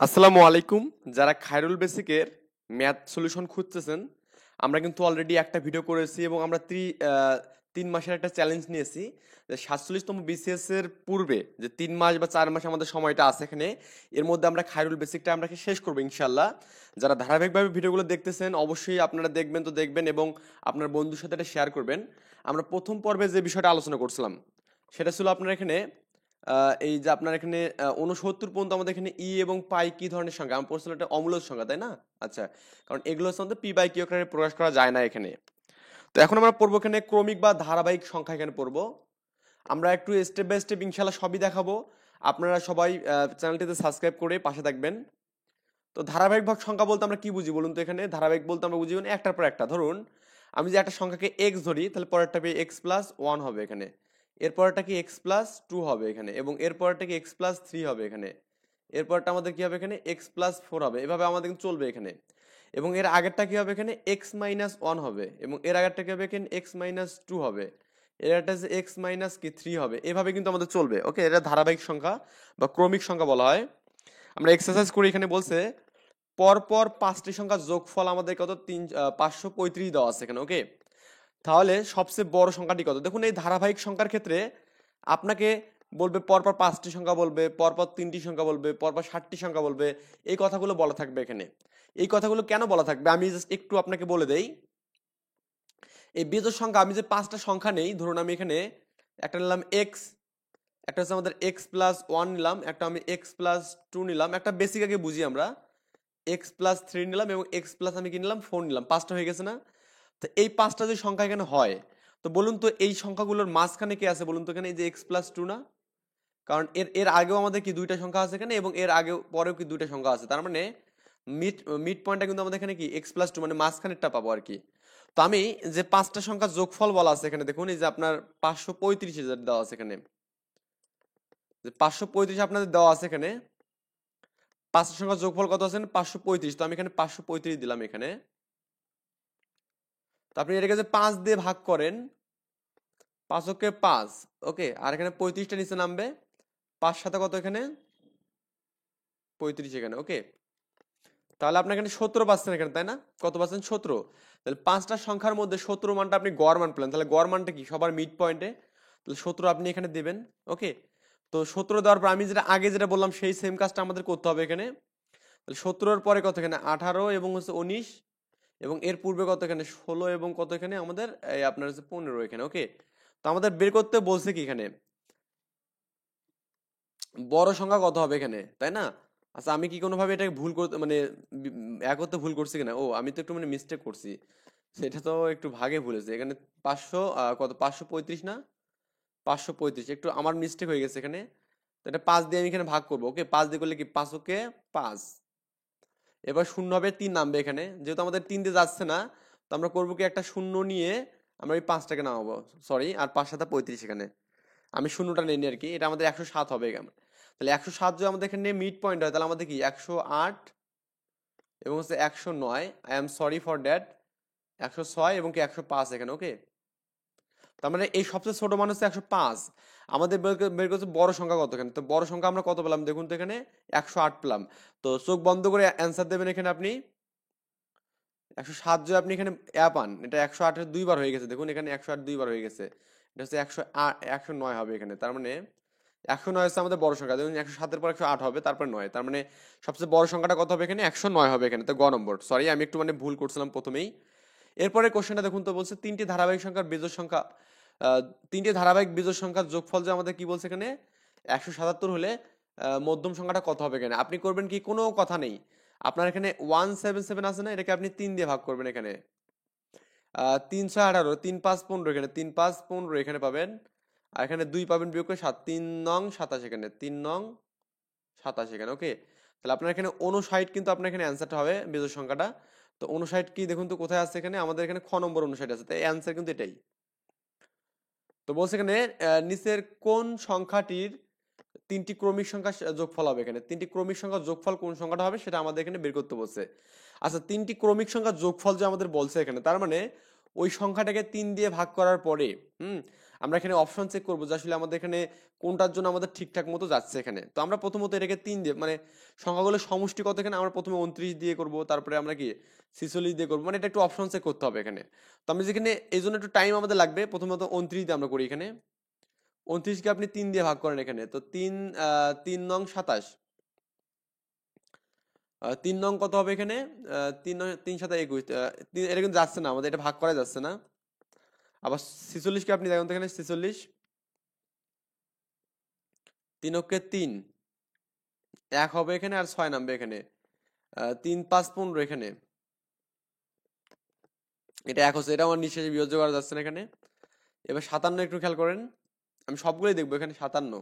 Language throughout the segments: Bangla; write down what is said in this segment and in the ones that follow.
আসসালামু আলাইকুম। যারা খায়রুল বেসিকের ম্যাথ সলিউশন খুঁজতেছেন, আমরা কিন্তু অলরেডি একটা ভিডিও করেছি এবং আমরা 3 মাসের একটা চ্যালেঞ্জ নিয়েছি যে 47তম বিসিএস এর পূর্বে যে 3 মাস বা 4 মাস আমাদের সময়টা আছে এখানে, এর মধ্যে আমরা খায়রুল বেসিকটা আমরা শেষ করবো ইনশাল্লাহ। যারা ধারাবাহিকভাবে ভিডিওগুলো দেখতেছেন অবশ্যই আপনারা দেখবেন তো দেখবেন এবং আপনার বন্ধুর সাথে এটা শেয়ার করবেন। আমরা প্রথম পর্বে যে বিষয়টা আলোচনা করছিলাম সেটা ছিল আপনার এখানে এই যে আপনার এখানে 69 পর্যন্ত আমাদের এখানে ই এবং পাই কি ধরনের সংখ্যা আমি পড়ছিলাম, এটা অমূলক সংখ্যা তাই না? আচ্ছা, কারণ এগুলো হচ্ছে আমাদের পি বাই কিউ আকারে প্রকাশ করা যায় না এখানে। তো এখন আমরা পড়বো এখানে ক্রমিক বা ধারাবাহিক সংখ্যা এখানে পড়বো। আমরা একটু স্টেপ বাই স্টেপ ইনশাল্লাহ সবই দেখাবো। আপনারা সবাই চ্যানেলটিতে সাবস্ক্রাইব করে পাশে থাকবেন। তো ধারাবাহিক ভাগ সংখ্যা বলতে আমরা কি বুঝি বলুন তো? এখানে ধারাবাহিক বলতে আমরা বুঝি মানে একটার পর একটা। ধরুন আমি যে একটা সংখ্যাকে এক্স ধরি, তাহলে পরেরটা পেয়ে এক্স প্লাস ওয়ান হবে এখানে, এরপরটা কি এক্স প্লাস টু হবে এখানে, এবং এরপরটা কি এক্স প্লাস থ্রি হবে এখানে, এরপরটা আমাদের কি হবে এখানে এক্স প্লাস ফোর হবে। এভাবে আমাদের কিন্তু চলবে এখানে। এবং এর আগেরটা কি হবে এখানে এক্স মাইনাস ওয়ান হবে, এবং এর আগেরটা কি হবে এখানে এক্স মাইনাস টু হবে, এর একটা যে এক্স মাইনাস কি থ্রি হবে। এভাবে কিন্তু আমাদের চলবে। ওকে, এটা ধারাবাহিক সংখ্যা বা ক্রমিক সংখ্যা বলা হয়। আমরা এক্সারসাইজ করি, এখানে বলছে পরপর 5টি সংখ্যার যোগফল আমাদের কত 535 দেওয়া আছে এখানে। ওকে, তাহলে সবচেয়ে বড় সংখ্যাটি কত? দেখুন এই ধারাবাহিক সংখ্যার ক্ষেত্রে আপনাকে বলবে পরপর 5টি সংখ্যা বলবে, পরপর 3টি সংখ্যা বলবে, পরপর 60টি সংখ্যা বলবে। এই কথাগুলো বলা থাকবে এখানে। এই কথাগুলো কেন বলা থাকবে আমি জাস্ট একটু আপনাকে বলে দেই। এই বিজোড় সংখ্যা আমি যে 5টা সংখ্যা নেই, ধরুন আমি এখানে একটা নিলাম এক্স, একটা হচ্ছে আমাদের এক্স প্লাস ওয়ান নিলাম, একটা আমি এক্স প্লাস টু নিলাম, একটা বেসিক আগে বুঝি আমরা, এক্স প্লাস থ্রি নিলাম, এবং এক্স প্লাস আমি কি নিলাম ফোর নিলাম। 5টা হয়ে গেছে না? তো এই 5টা যে সংখ্যা এখানে হয়, তো বলুন তো এই সংখ্যাগুলোর মাঝখানে কে আছে বলুন তো? এখানে এই যে এক্স প্লাস টু না? কারণ এর এর আগেও আমাদের কি দুইটা সংখ্যা আছে এখানে, এবং এর আগেও পরেও কি দুইটা সংখ্যা আছে। তার মানে মিড মিড পয়েন্টটা কিন্তু আমাদের এখানে কি এক্স প্লাস টু, মানে মাঝখানেরটা পাবো আর কি। তো আমি যে 5টা সংখ্যার যোগফল বলা আছে এখানে, দেখুন এই যে আপনার 535 দেওয়া আছে এখানে, যে 535 আপনাদের দেওয়া আছে এখানে। 5টা সংখ্যার যোগফল কত আছে? 535। তো আমি এখানে 535 দিলাম এখানে। তো আপনি এটাকে যে 5 দিয়ে ভাগ করেন, 5 × 5, ওকে, আর এখানে 35টা নিচে নামবে, 5 সাথে কত এখানে 35 এখানে। ওকে, তাহলে আপনার এখানে 17 পাচ্ছেন এখানে, তাই না? কত পাচ্ছেন? 17। তাহলে 5টা সংখ্যার মধ্যে 17 মানটা আপনি গড় মান পেলেন। তাহলে গড় মানটা কি সবার মিড পয়েন্টে, তাহলে 17 আপনি এখানে দেবেন। ওকে, তো 17 দেওয়ার পর আমি যেটা আগে যেটা বললাম সেই সেম কাজটা আমাদের করতে হবে এখানে। তাহলে 17-এর পরে কত এখানে 18 এবং হচ্ছে 19, এবং এর পূর্বে কত এখানে 16, এবং কত এখানে আমাদের এই আপনার হচ্ছে 15 এখানে। ওকে, তো আমাদের বের করতে বলছে কি এখানে বড় সংখ্যা কত হবে এখানে, তাই না? আচ্ছা, আমি কি কোনোভাবে এটা ভুল করতে মানে করতে ভুল করছি কিনা? ও, আমি তো একটু মানে মিস্টেক করছি, সেটা তো একটু ভাগে ভুলেছে এখানে। 500 কত 535 না? 535 একটু আমার মিস্টেক হয়ে গেছে এখানে। তো এটা 5 দিয়ে আমি এখানে ভাগ করবো। ওকে, 5 দিয়ে করলে কি 5 5, এবার শূন্য হবে 3 নামবে এখানে। যেহেতু আমাদের 3 দিয়ে যাচ্ছে না, তো আমরা করবো কি একটা শূন্য নিয়ে আমরা এই 5টাকে নামাবো। সরি, আর 5 × 7 = 35 এখানে। আমি শূন্যটা নিই আর কি, এটা আমাদের 107 হবে এখানে। তাহলে 107 যদি আমাদের এখানে মিড পয়েন্ট হয়, তাহলে আমাদের কি 108 এবং হচ্ছে 109, I am sorry for that, 106 এবং কি 105 এখানে। ওকে, তার মানে এই সবচেয়ে ছোট মান হচ্ছে 105। আমাদের বের করছে বড় সংখ্যা কত এখানে। তো বড় সংখ্যা আমরা কত পেলাম দেখুন তো? এখানে 108 পেলাম। তো চোখ বন্ধ করে অ্যান্সার দেবেন এখানে আপনি। 107 যদি আপনি এখানে পান, এটা 108-এর 2 বার হয়ে গেছে। দেখুন এখানে 108 2 বার হয়ে গেছে, এটা হচ্ছে 109 হবে এখানে। তার মানে 109 হচ্ছে আমাদের বড় সংখ্যা। দেখুন 107-এর পর 108 হবে, তারপর 9। তার মানে সবচেয়ে বড় সংখ্যাটা কত হবে এখানে? 109 হবে এখানে। তো গ নম্বর, সরি আমি একটু মানে ভুল করছিলাম প্রথমেই। এরপরে কোশ্চেনটা দেখুন তো, বলছে তিনটি ধারাবাহিক সংখ্যার বিজোড় সংখ্যা, আহ, তিনটি ধারাবাহিক বিজোড় সংখ্যার যোগফল যে আমাদের কি বলছে এখানে 177 হলে মধ্যম সংখ্যাটা কত হবে এখানে। আপনি করবেন কি, কোনো কথা নেই, আপনার এখানে 177 আছে না, এটাকে আপনি 3 দিয়ে ভাগ করবেন এখানে। 3 × 6 = 18, 3 × 5 = 15 এখানে, 3 × 5 = 15 এখানে পাবেন। আর এখানে 2 পাবেন বিয়োগ করে 7, 3 নং 27 এখানে, 3 নং 27 এখানে। ওকে, তাহলে আপনার এখানে 59 কিন্তু আপনার এখানে অ্যান্সারটা হবে বিজোড় সংখ্যাটা। তো 59 কি দেখুন তো কোথায় আছে এখানে? আমাদের এখানে খ নম্বর 59 আছে, তাই অ্যান্সার কিন্তু এটাই। তো বলছে এখানে নিচের কোন সংখ্যাটির 3টি ক্রমিক সংখ্যা যোগফল হবে এখানে। 3টি ক্রমিক সংখ্যার যোগফল কোন সংখ্যাটা হবে সেটা আমাদের এখানে বের করতে বলছে। আচ্ছা, 3টি ক্রমিক সংখ্যার যোগফল যে আমাদের বলছে এখানে, তার মানে ওই সংখ্যাটাকে 3 দিয়ে ভাগ করার পরে আমরা এখানে অপশন চেক করবো যে আসলে আমাদের এখানে কোনটার জন্য আমাদের ঠিকঠাক মতো যাচ্ছে এখানে। তো আমরা প্রথমত এটাকে 3 দিয়ে মানে সংখ্যাগুলোর সমষ্টি কত এখানে আমরা প্রথমে 29 দিয়ে করব, তারপরে আমরা কি 46 দিয়ে করবো, মানে এটা একটু অপশন চেক করতে হবে এখানে। তো আমি যেখানে এই জন্য একটু টাইম আমাদের লাগবে, প্রথমত 29 দিয়ে আমরা করি এখানে। 29কে আপনি 3 দিয়ে ভাগ করেন এখানে, তো 3 নং 27, 3 নং কত হবে এখানে, 3 সাথে 21, এটা কিন্তু যাচ্ছে না আমাদের, এটা ভাগ করা যাচ্ছে না। আবার 46কে আপনি দেখুন তো এখানে 46, 3 অক্ষে 3, 1 হবে এখানে আর 6 নামবে এখানে, 3 5 15 এখানে, এটা 1 হচ্ছে, এটা আমার নিঃশেষে বিয়োজ্য করা যাচ্ছে না এখানে। এবার 57 একটু খেয়াল করেন, আমি সবগুলোই দেখবো এখানে 57।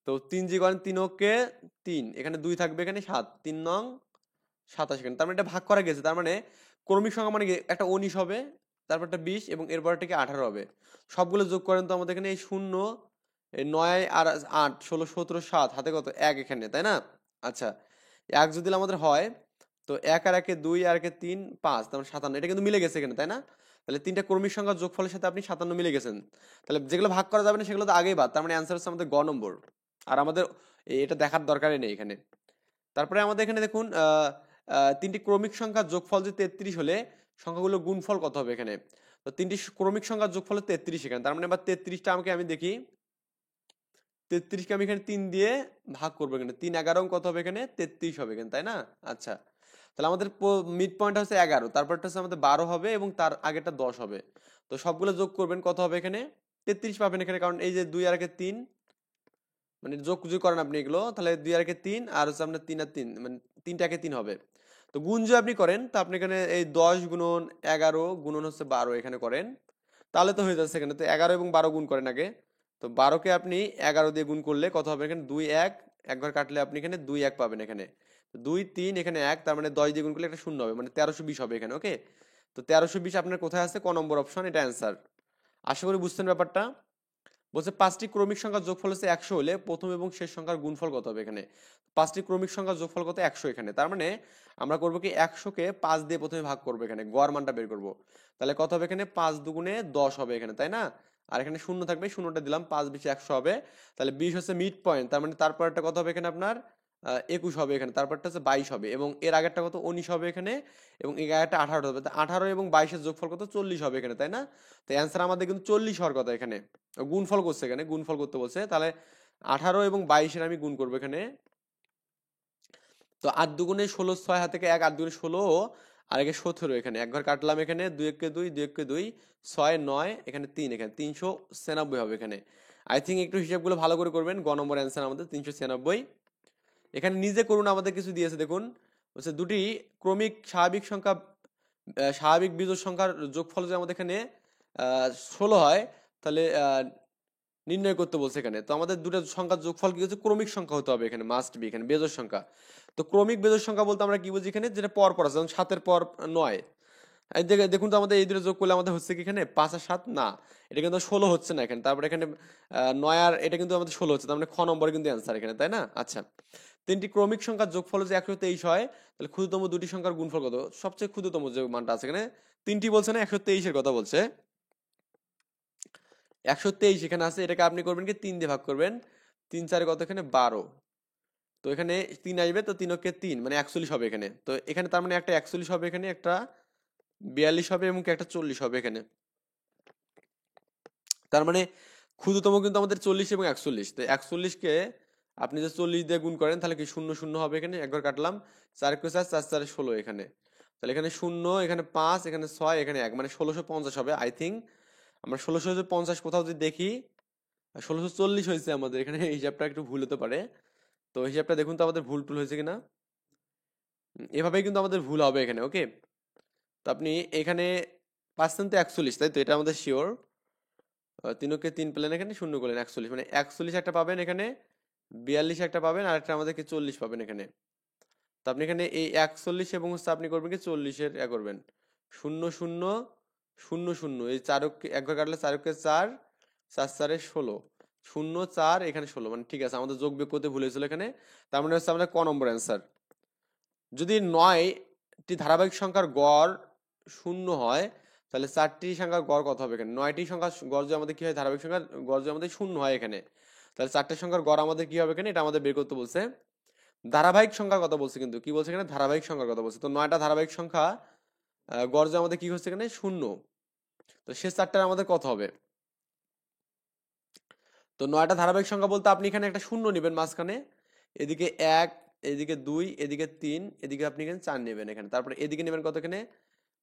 তো 3 জি করেন 3 অক্ষে 3, এখানে 2 থাকবে এখানে 7, 3 নং 27 এখানে, তার মানে এটা ভাগ করা গেছে, তার মানে ক্রমিক সংখ্যা মানে কি একটা 19 হবে, তারপর একটা 20 এবং এরপর থেকে 18 হবে। সবগুলো যোগ করেন তো আমাদের এখানে এই 0, এই 9 আর 8 16 17 7, হাতে কত 1 এখানে, তাই না? আচ্ছা, 1 যদি আমাদের হয়, তো 1 আর 1 2 আর 1 3 5, তার মানে 57, এটা কিন্তু মিলে গেছে এখানে, তাই না? তাহলে তিনটা ক্রমিক সংখ্যার যোগফলের সাথে আপনি 57 মিলে গেছেন। তাহলে যেগুলো ভাগ করা যাবে না সেগুলো তো আগেই বাদ, তার মানে অ্যান্সার হচ্ছে আমাদের গ নম্বর। আর আমাদের এটা দেখার দরকারই নেই এখানে। তারপরে আমাদের এখানে দেখুন তিনটি ক্রমিক সংখ্যার যোগফল যে 33 হলে সংখ্যাগুলোর গুণফল কত হবে এখানে। তো তিনটি ক্রমিক সংখ্যার যোগফল 33 এখানে, তার মানে এবার 33টা আমাকে আমি দেখি, 33কে আমি এখানে 3 দিয়ে ভাগ করবো এখানে, 3 11 কত হবে এখানে 33 হবে এখানে, তাই না? আচ্ছা, তাহলে আমাদের মিড পয়েন্ট হচ্ছে 11, তারপরটা হচ্ছে আমাদের 12 হবে এবং তার আগেরটা 10 হবে। তো সবগুলো যোগ করবেন কত হবে এখানে 33 পাবেন এখানে, কারণ এই যে 2 আর 1 3, মানে যোগ যোগ করেন আপনি এগুলো, তাহলে 2 আর 1 3 আর হচ্ছে আপনার 3 আর 3, মানে 3টা 3 হবে। তো গুণ যদি আপনি করেন, তো আপনি এখানে এই 10 গুণন 11 গুণন হচ্ছে 12 এখানে করেন, তাহলে তো হয়ে যাচ্ছে এখানে। তো 11 এবং 12 গুণ করেন আগে, তো 12কে আপনি 11 দিয়ে গুণ করলে কত হবে এখানে 2 1, এক ঘর কাটলে আপনি এখানে 2 1 পাবেন এখানে, 2 3 এখানে 1, তার মানে 10 দিয়ে গুণ করলে একটা শূন্য হবে, মানে 1320 হবে এখানে। ওকে, তো 1320 আপনার কোথায় আছে, ক নম্বর অপশন, এটা অ্যান্সার। আশা করি বুঝছেন ব্যাপারটা। বলছে 5টি ক্রমিক সংখ্যার যোগফল হচ্ছে 100 হলে প্রথম এবং শেষ সংখ্যার গুণফল কত হবে এখানে। 5টি ক্রমিক সংখ্যার যোগফল কত 100 এখানে, তার মানে আমরা করবো কি 100কে 5 দিয়ে প্রথমে ভাগ করবো এখানে, গড় মানটা বের করবো। তাহলে কত হবে এখানে 5 দুগুণে 10 হবে এখানে, তাই না? আর এখানে শূন্য থাকবে, শূন্যটা দিলাম, 5 20 100 হবে। তাহলে 20 হচ্ছে মিড পয়েন্ট, তার মানে তারপরটা কত হবে এখানে আপনার 21 হবে এখানে, তারপরটা হচ্ছে 22 হবে এবং এর আগেরটা কত 19 হবে এখানে, এবং এর আগেরটা 18 হবে। 18 এবং 22 এর যোগফল কত 40 হবে এখানে, তাই না? তো অ্যান্সার আমাদের কিন্তু 40 হওয়ার কথা এখানে, গুণফল করছে এখানে, গুণফল করতে বলছে। তাহলে 18 এবং 22-এর আমি গুণ করবো এখানে। তো 8 দুগুণে 16, 6 হাতে 1, 8 দুগুণে 16 আর একে 17 এখানে, এক ঘর কাটলাম এখানে, 2 1 2, 2 1 2, 6 9 এখানে 3, এখানে 396 হবে এখানে। আই থিঙ্ক একটু হিসাবগুলো ভালো করে করবেন, গ নম্বর অ্যান্সার আমাদের 396। এখানে নিজে করুন, আমাদের কিছু দিয়েছে দেখুন, হচ্ছে দুটি ক্রমিক স্বাভাবিক সংখ্যা, স্বাভাবিক বিজোড় সংখ্যার যোগফল যদি আমাদের এখানে 16 হয়, তাহলে নির্ণয় করতে বলছে এখানে। তো আমাদের দুটো সংখ্যার যোগফল কি হচ্ছে, ক্রমিক সংখ্যা হতে হবে এখানে, মাস্ট বি এখানে বেজোড় সংখ্যা। তো ক্রমিক বেজোড় সংখ্যা বলতে আমরা কি বুঝি এখানে, যেটা পর পর আছে, যেমন 7-এর পর 9। এই দেখুন তো আমাদের এই দুটো যোগ করলে আমাদের হচ্ছে কি এখানে 5 আর 7 না, এটা কিন্তু 16 হচ্ছে না এখানে। তারপরে এখানে 9 আর এটা কিন্তু আমাদের 16 হচ্ছে, তার মানে খ নম্বরে কিন্তু অ্যান্সার এখানে, তাই না? আচ্ছা, তিনটি ক্রমিক সংখ্যার যোগফল যে 123 হয়, তাহলে ক্ষুদ্রতম দুটি সংখ্যার গুণফল কত, সবচেয়ে ক্ষুদ্রতম যে মানটা আছে এখানে, তিনটি বলছে না, 123-এর কথা বলছে। 123 এখানে আছে, এটাকে আপনি করবেন কি 3 দিয়ে ভাগ করবেন, 3 4 কত এখানে 12, তো এখানে 3 আসবে, তো 3 কে 3 মানে 41 হবে এখানে। তো এখানে তার মানে একটা 41 হবে এখানে, একটা 42 হবে এবং একটা 40 হবে এখানে। তার মানে ক্ষুদ্রতম কিন্তু আমাদের 40 এবং 41। তো 41-কে আপনি যে 40 দিয়ে গুণ করেন, তাহলে কি 0 0 হবে এখানে, একবার কাটলাম, 4 কে 4 4 4 16 এখানে, তাহলে এখানে 0 এখানে 5 এখানে 6 এখানে 1, মানে 1650 হবে। আই থিঙ্ক আমরা 1650 কোথাও যদি দেখি, 1640 হয়েছে আমাদের এখানে, হিসাবটা একটু ভুল হতে পারে। তো হিসাবটা দেখুন তো আমাদের ভুল টুল হয়েছে কিনা। এভাবেই কিন্তু আমাদের ভুল হবে এখানে। ওকে, তো আপনি এখানে পাচ্ছেন তো 41, তাই তো, এটা আমাদের শিওর। 3 কে 3 পেলেন এখানে, শূন্য করলেন 41, মানে 41 একটা পাবেন এখানে, 42 একটা পাবেন, আর একটা আমাদেরকে 40 পাবেন এখানে। তো আপনি এখানে এই 41 এবং হচ্ছে আপনি করবেন কি 40-এর করবেন, 0 0 0 0, এই 4 এক ঘর কাটলে 4 কে 4 4 4 16, 0 4 এখানে 16, মানে ঠিক আছে, আমাদের যোগ বিয়োগ করতে ভুল হয়েছিল এখানে। তার মানে হচ্ছে আমাদের ক নম্বর অ্যান্সার। যদি 9টি ধারাবাহিক সংখ্যার গড় 0 হয়, তাহলে 4টি সংখ্যার গড় কত হবে এখানে? 9টি সংখ্যার গড় যদি আমাদের কি হয়, ধারাবাহিক সংখ্যার গড় যদি আমাদের শূন্য হয় এখানে, তাহলে 4টি সংখ্যার গড় আমাদের কি হবে এখানে, এটা আমাদের বের করতে বলছে। ধারাবাহিক সংখ্যার কথা বলছে, কিন্তু কি বলছে এখানে, ধারাবাহিক সংখ্যার কথা বলছে। তো 9টা ধারাবাহিক সংখ্যা গড় যে আমাদের কি হচ্ছে এখানে, শূন্য। তো শেষ 4টার আমাদের কত হবে? তো 9টা ধারাবাহিক সংখ্যা বলতে আপনি এখানে একটা শূন্য নেবেন মাঝখানে, এদিকে 1, এদিকে 2, এদিকে 3, এদিকে আপনি এখানে 4 নেবেন এখানে, তারপরে এদিকে নেবেন কত এখানে,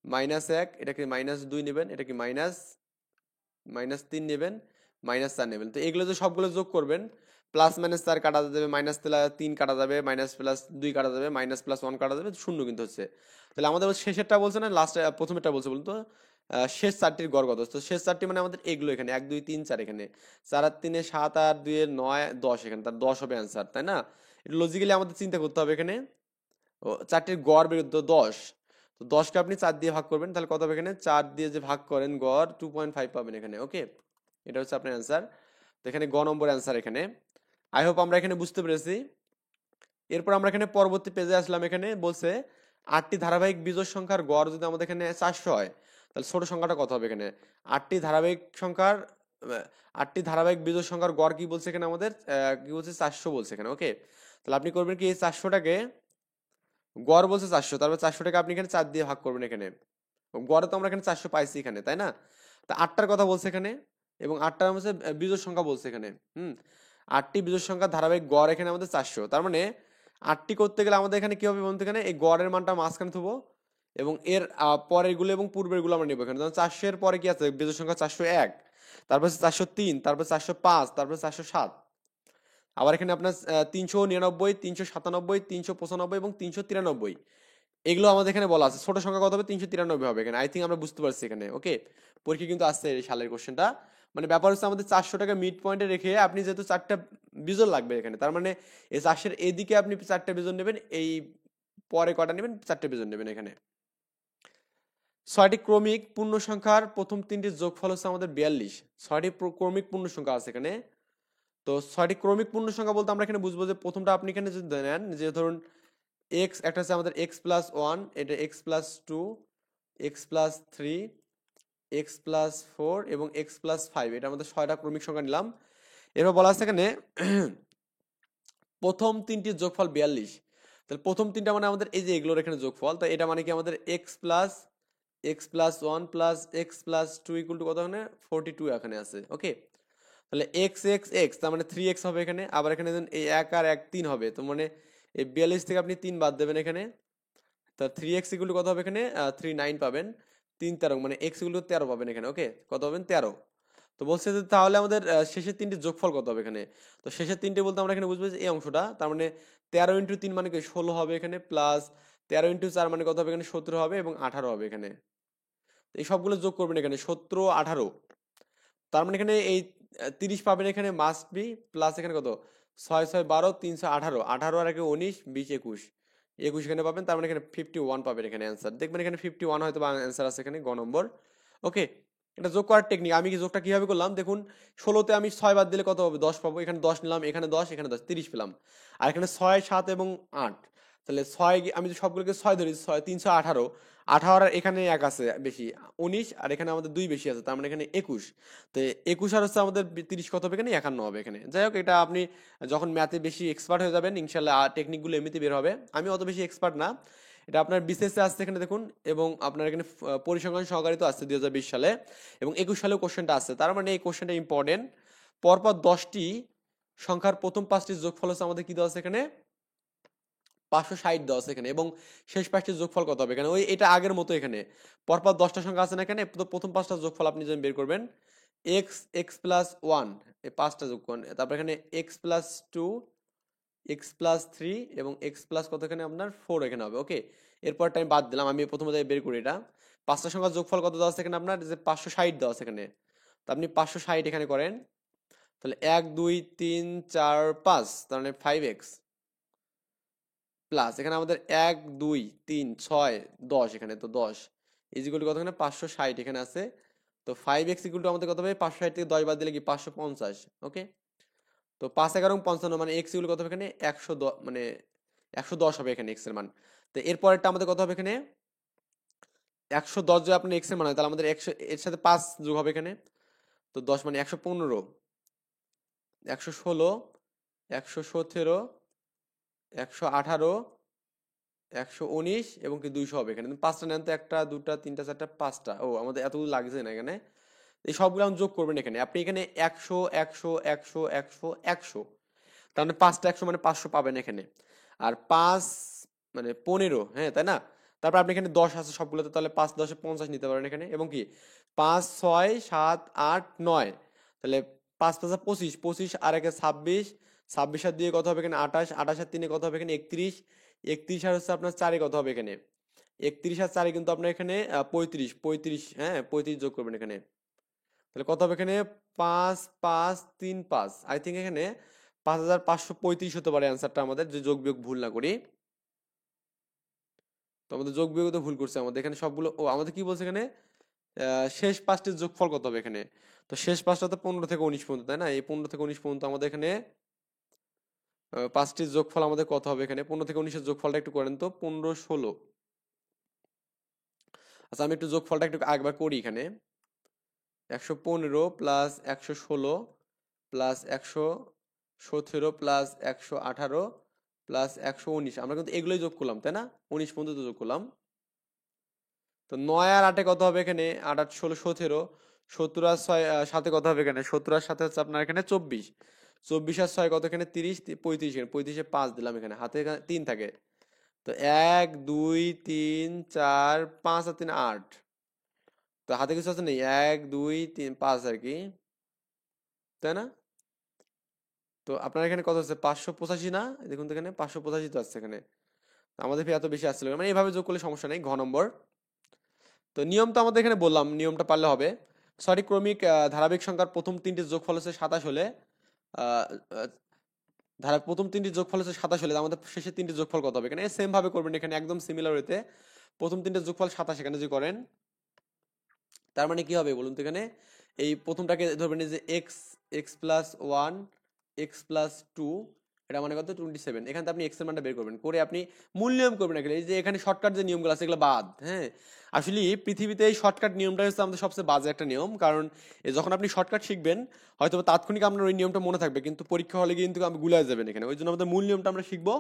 -1, এটাকে -2 নেবেন, এটাকে -3 নেবেন, -4 নেবেন। তো এগুলো যে সবগুলো যোগ করবেন, +-4 কাটা যাবে, -3 কাটা যাবে, -+2 কাটা যাবে, -+1 কাটা যাবে, শূন্য কিন্তু হচ্ছে। তাহলে আমাদের শেষেরটা বলছে না লাস্ট, প্রথমেরটা বলছে বলুন তো, শেষ 4টির গড় কত? তো শেষ 4টি মানে আমাদের এগুলো এখানে 1 2 3 4 এখানে 4 আর 3 7 আর 2 9 10 এখানে, তার 10 হবে অ্যান্সার, তাই না? এটা লজিক্যালি আমাদের চিন্তা করতে হবে এখানে। ও 4টির গড় বের করতে 10, তো 10কে আপনি 4 দিয়ে ভাগ করবেন, তাহলে কত হবে এখানে, 4 দিয়ে যে ভাগ করেন গড় 2.5 পাবেন এখানে। ওকে, এটা হচ্ছে আপনার অ্যান্সার। তো এখানে গ নম্বর অ্যান্সার এখানে। আই হোপ আমরা এখানে বুঝতে পেরেছি। এরপর আমরা এখানে পরবর্তী পেজে আসলাম, এখানে বলছে 8টি ধারাবাহিক বিজোড় সংখ্যার গড় যদি আমাদের এখানে 400 হয়, তাহলে ছোট সংখ্যাটা কত হবে এখানে? 8টি ধারাবাহিক সংখ্যার 8টি ধারাবাহিক বিজোড় সংখ্যার গড় কি বলছে এখানে আমাদের, কি বলছে, 400 বলছে এখানে। ওকে, তাহলে আপনি করবেন কি, এই 400টাকে, গড় বলছে 400, তারপর 400টাকে আপনি এখানে 4 দিয়ে ভাগ করবেন এখানে। গড়ে তো আমরা এখানে 400 পাইছি এখানে, তাই না? তা 8টার কথা বলছে এখানে, এবং 8টার হচ্ছে বিজোড় সংখ্যা বলছে এখানে। 8টি বিজোড় সংখ্যার ধারাবাহিক গড় এখানে আমাদের 400, তার মানে 8টি করতে গেলে আমাদের এখানে কি হবে বলতে, এখানে এই গড়ের মানটা মাঝখানে থবো, এবং এর পরের গুলো এবং পূর্বের গুলো আমরা নেবো এখানে। যেমন 400 এর পরে কি আছে, বিজোড় সংখ্যা 401, তারপর 403, তারপর 405, তারপর 407, আবার এখানে আপনার 399, 397, 395 এবং 393, এগুলো আমাদের এখানে বলা আছে। ছোট সংখ্যা কত হবে, 393 হবে এখানে। আই থিঙ্ক আমরা বুঝতে পারছি এখানে। ওকে, পরীক্ষা কিন্তু আসছে এই সালের কোশ্চেনটা। মানে ব্যাপার হচ্ছে আমাদের 400টাকে মিড পয়েন্টে রেখে আপনি যেহেতু 4টা বিজোড় লাগবে এখানে, তার মানে এই 400-এর এদিকে আপনি 4টা বিজোড় নেবেন, এই পরে কটা নেবেন, 4টা বিজোড় নেবেন এখানে। 6টি ক্রমিক পূর্ণ সংখ্যার প্রথম 3টির যোগফল হচ্ছে আমাদের 42। 6টি ক্রমিক পূর্ণ সংখ্যা আছে এখানে। তো 6টি ক্রমিক পূর্ণ সংখ্যা বলতে আমরা এখানে বুঝবো যে প্রথমটা আপনি এখানে যদি নেন, যে ধরুন এক্স একটা আছে আমাদের x+1, এটা x+2, x+3, x+4 এবং x+5, এটা আমাদের 6টা ক্রমিক সংখ্যা নিলাম। এরপর বলা আছে এখানে প্রথম 3টির যোগফল 42। তাহলে প্রথম 3টা মানে আমাদের এই যে এগুলোর এখানে যোগফল, তো এটা মানে কি আমাদের x+1 plus x+2 equal to কত, এখানে 42 এখানে আছে। ওকে, তাহলে x তার মানে 3x হবে এখানে। আবার এখানে এই 1 আর 1 3 হবে, তো মানে এই 42 থেকে আপনি 3 বাদ দেবেন এখানে, তা 3x ইকুয়াল টু কত হবে এখানে, 39 পাবেন। 3 13 মানে x ইকুয়াল টু 13 পাবেন এখানে। ওকে, কত পাবেন, 13। তো বলছে যে তাহলে আমাদের শেষের 3টি যোগফল কত হবে এখানে। তো শেষের 3টে বলতে আমরা এখানে বুঝবো যে এই অংশটা, তার মানে 13 ইন্টু 3 মানে কি 16 হবে এখানে, প্লাস 13 ইন্টু 4 মানে কত হবে এখানে, 17 হবে, এবং 18 হবে এখানে। এই সবগুলো যোগ করবেন এখানে, 17 18, তার মানে এখানে এই 30 পাবেন এখানে মাস্ট বি, প্লাস এখানে কত 6 6 12 318, 18 আর 19 20 21, 21 এখানে পাবেন, তার মানে এখানে 51 পাবেন এখানে অ্যান্সার। দেখবেন এখানে 51 হয়তো বা অ্যান্সার আছে এখানে গ নম্বর। ওকে, এটা যোগ করার টেকনিক। আমি কি যোগটা কিভাবে করলাম দেখুন, 16তে আমি 6 বাদ দিলে কত হবে, 10 পাবো। এখানে 10 নিলাম, এখানে 10, এখানে 10, 30 পেলাম। আর এখানে 6 7 এবং 8, তাহলে 6 আমি যদি সবগুলোকে 6 ধরি, 6 318, 18 আর এখানে 1 আছে বেশি 19, আর এখানে আমাদের 2 বেশি আছে, তার মানে এখানে 21। তো 21 আর হচ্ছে আমাদের 30 কত হবে এখানে, 51 হবে এখানে। যাই হোক, এটা আপনি যখন ম্যাথে বেশি এক্সপার্ট হয়ে যাবেন ইনশাল্লাহ টেকনিকগুলো এমনিতে বের হবে। আমি অত বেশি এক্সপার্ট না। এটা আপনার বিসিএসে আসছে এখানে দেখুন, এবং আপনার এখানে পরিসংখ্যান সহকারী তো আসছে 2020 সালে, এবং 21 সালেও কোশ্চেনটা আসছে। তার মানে এই কোশ্চেনটা ইম্পর্টেন্ট। পরপর 10টি সংখ্যার প্রথম 5টির যোগফল হচ্ছে আমাদের কি দেওয়া আছে এখানে, 560 দেওয়া আছে এখানে, এবং শেষ 5টির যোগফল কত হবে এখানে, ওই এটা আগের মতো এখানে পরপর 10টা সংখ্যা আছে না এখানে, তো প্রথম 5টা যোগফল আপনি যখন বের করবেন, x+1, এই 5টা যোগ করেন, তারপর এখানে x+2, x+3 এবং x প্লাস কত এখানে আপনার 4 এখানে হবে। ওকে, এরপর আমি বাদ দিলাম, আমি প্রথমে বের করি এটা। 5টা সংখ্যার যোগফল কত দেওয়া আছে এখানে আপনার, যে 560 দেওয়া আছে এখানে, তো আপনি 560 এখানে করেন, তাহলে 1 2 3 4 5, তার মানে 5x, প্লাস এখানে আমাদের 1 2 3 6 10 এখানে, তো 10 ইজিক্যাল টু কত এখানে 560 এখানে আছে। তো 5x ইকুয়াল টু আমাদের কত হবে, 560 থেকে 10 বাদ দিলে কি 550। ওকে, তো 5 11 55 মানে x ইকুয়াল কত হবে এখানে, 110, মানে 110 হবে এখানে x এর মান। তো এরপরেরটা আমাদের কত হবে এখানে, 110 যদি আপনি এক্স এর মান হয় তাহলে আমাদের 100 এর সাথে 5 যোগ হবে এখানে। তো 10 মানে 115, 116, 117, 118, 119 এবং কি 200 হবে এখানে। পাঁচটা নেন তো, একটা দুটা তিনটা চারটা পাঁচটা, ও আমাদের এতগুলো লাগছে না এখানে। এই সবগুলো আমি যোগ করবেন এখানে। আপনি এখানে 100 100 100 100 100, তার মানে পাঁচটা 100 মানে 500 পাবেন এখানে। আর 5 মানে 15, হ্যাঁ তাই না? তারপর আপনি এখানে 10 আছে সবগুলোতে, তাহলে 5 10 50 নিতে পারেন এখানে। এবং কি 5 6 7 8 9, তাহলে 5 5 25, 25 আর একে 26, 26 আর দিয়ে কত হবে এখানে 28, 28 আর 3 কত হবে এখানে 31, 31 আর হচ্ছে আপনার 4 কত হবে এখানে 31 আর 4 কিন্তু আপনার এখানে 35, 35, হ্যাঁ 35 যোগ করবেন এখানে। তাহলে কত হবে এখানে 5 5 3 5, আই থিঙ্ক এখানে 5535 হতে পারে অ্যান্সারটা আমাদের, যে যোগ বিয়োগ ভুল না করি। তো আমাদের যোগ বিয়োগ তো ভুল করছে আমাদের এখানে সবগুলো। ও আমাদের কি বলছে এখানে শেষ পাঁচটির যোগফল কত হবে এখানে। তো শেষ পাঁচটা তো 15 থেকে 19 পর্যন্ত, তাই না? এই 15 থেকে 19 পর্যন্ত আমাদের এখানে পাঁচটির যোগফল আমাদের কত হবে এখানে। 15 থেকে 19 এর যোগফলটা একটু করেন তো, 15 16। আচ্ছা আমি একটু যোগফলটা একটু একবার করি এখানে। 115 প্লাস 116 প্লাস 117 প্লাস 118 প্লাস 119, আমরা কিন্তু এগুলোই যোগ করলাম তাই না, 19 পর্যন্ত যোগ করলাম। তো 9 আর 8 কত হবে এখানে, 8 8 16 17, 70 আর 6 সাথে কত হবে এখানে, 70 আর সাথে হচ্ছে আপনার এখানে 24, 24 আর 6 কত এখানে 30, 35 এখানে 35 এ 5 দিলাম এখানে, হাতে এখানে 3 থাকে। তো 1 2 3 4 5 আর 3 8, তো হাতে কিছু আছে নেই, 1 2 3 5 আর কি, তাই না? তো আপনার এখানে কত আছে 585 না, দেখুন তো এখানে 585 তো আছে এখানে। আমাদের এত বেশি আসছিল না, মানে এইভাবে যোগ করলে সমস্যা নেই। ঘ নম্বর। তো নিয়ম তো আমাদের এখানে বললাম, নিয়মটা পারলে হবে। সঠিক ক্রমিক ধারাবাহিক সংখ্যার প্রথম তিনটি যোগফল হচ্ছে 27 হলে আহ, আহ, প্রথম তিনটি যোগফল হচ্ছে 27 হলে আমাদের শেষের তিনটি যোগফল কত হবে এখানে, সেম ভাবে করবেন এখানে, একদম সিমিলার ওয়েতে। প্রথম তিনটে যোগফল 27 এখানে যদি করেন, তার মানে কি হবে বলুন তো এখানে। এই প্রথমটাকে ধরবেন এই যে x, x plus one, x plus two, এটা মানে কত 27। এখান থেকে আপনি এক্স এর মানটা বের করবেন, করে আপনি মূল্যায়ন করবেন এখানে। এই যে এখানে শর্টকাট যে নিয়মগুলো আছে এগুলো বাদ, হ্যাঁ। আসলে পৃথিবীতে এই শর্টকাট নিয়মটা হচ্ছে আমাদের সবচেয়ে বাজে একটা নিয়ম, কারণ যখন আপনি শর্টকাট শিখবেন হয়তো তাৎক্ষণিক আপনার ওই নিয়মটা মনে থাকবে, কিন্তু পরীক্ষা হলে কিন্তু আপনি গুলিয়ে যাবেন এখানে। ওই জন্য আমাদের মূল নিয়মটা আমরা শিখবো,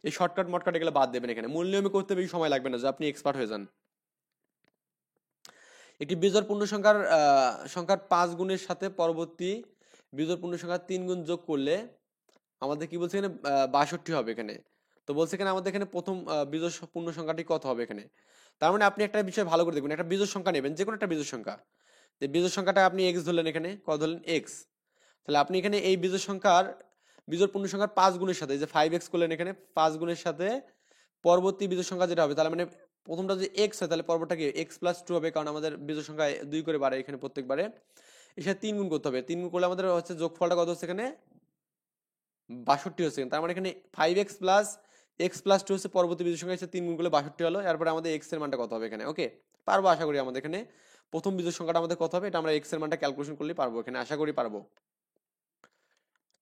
এই শর্টকাট মটকাট এগুলো বাদ দেবেন এখানে। মূল নিয়মে করতে বেশি সময় লাগবে না, যে আপনি এক্সপার্ট হয়ে যান। একটি বিজোড় পূর্ণ সংখ্যার 5 গুণের সাথে পরবর্তী বিজোড় পূর্ণ সংখ্যার 3 গুণ যোগ করলে আমাদের কি বলছে এখানে 62 হবে এখানে। তো বলছে এখানে আমাদের এখানে প্রথম বিজোড় পূর্ণ সংখ্যাটি কত হবে এখানে। তার মানে আপনি একটা বিষয় ভালো করে দেখবেন, একটা বিজোড় সংখ্যা নেবেন, যে কোনো একটা বিজোড় সংখ্যা। যে বিজোড় সংখ্যাটা আপনি এক্স ধরলেন এখানে, কত ধরলেন এক্স। তাহলে আপনি এখানে এই বিজোড় সংখ্যার বিজোড় পূর্ণ সংখ্যার 5 গুণের সাথে, যে 5x করলেন এখানে, 5 গুণের সাথে পরবর্তী বিজোড় সংখ্যা যেটা হবে, তাহলে মানে প্রথমটা যদি এক্স হয় তাহলে পরবর্তীটা কি এক্স প্লাস টু হবে, কারণ আমাদের বিজোড় সংখ্যা 2 করে বাড়ে এখানে প্রত্যেকবারে। এর সাথে 3 গুণ করতে হবে, 3 গুণ করলে আমাদের হচ্ছে যোগফলটা কত হচ্ছে এখানে 62 হচ্ছে। তার মানে এখানে 5x plus x plus two হচ্ছে পরবর্তী বিজোড় সংখ্যা, এসে 3 গুণ করলে 62 হলো। এরপরে আমাদের এক্স এর মানটা কত হবে এখানে, ওকে পারবো আশা করি। আমাদের এখানে প্রথম বিজোড় সংখ্যাটা আমাদের কত হবে, এটা আমরা এক্স এর মানটা ক্যালকুলেশন করলেই পারবো এখানে, আশা করি পারবো।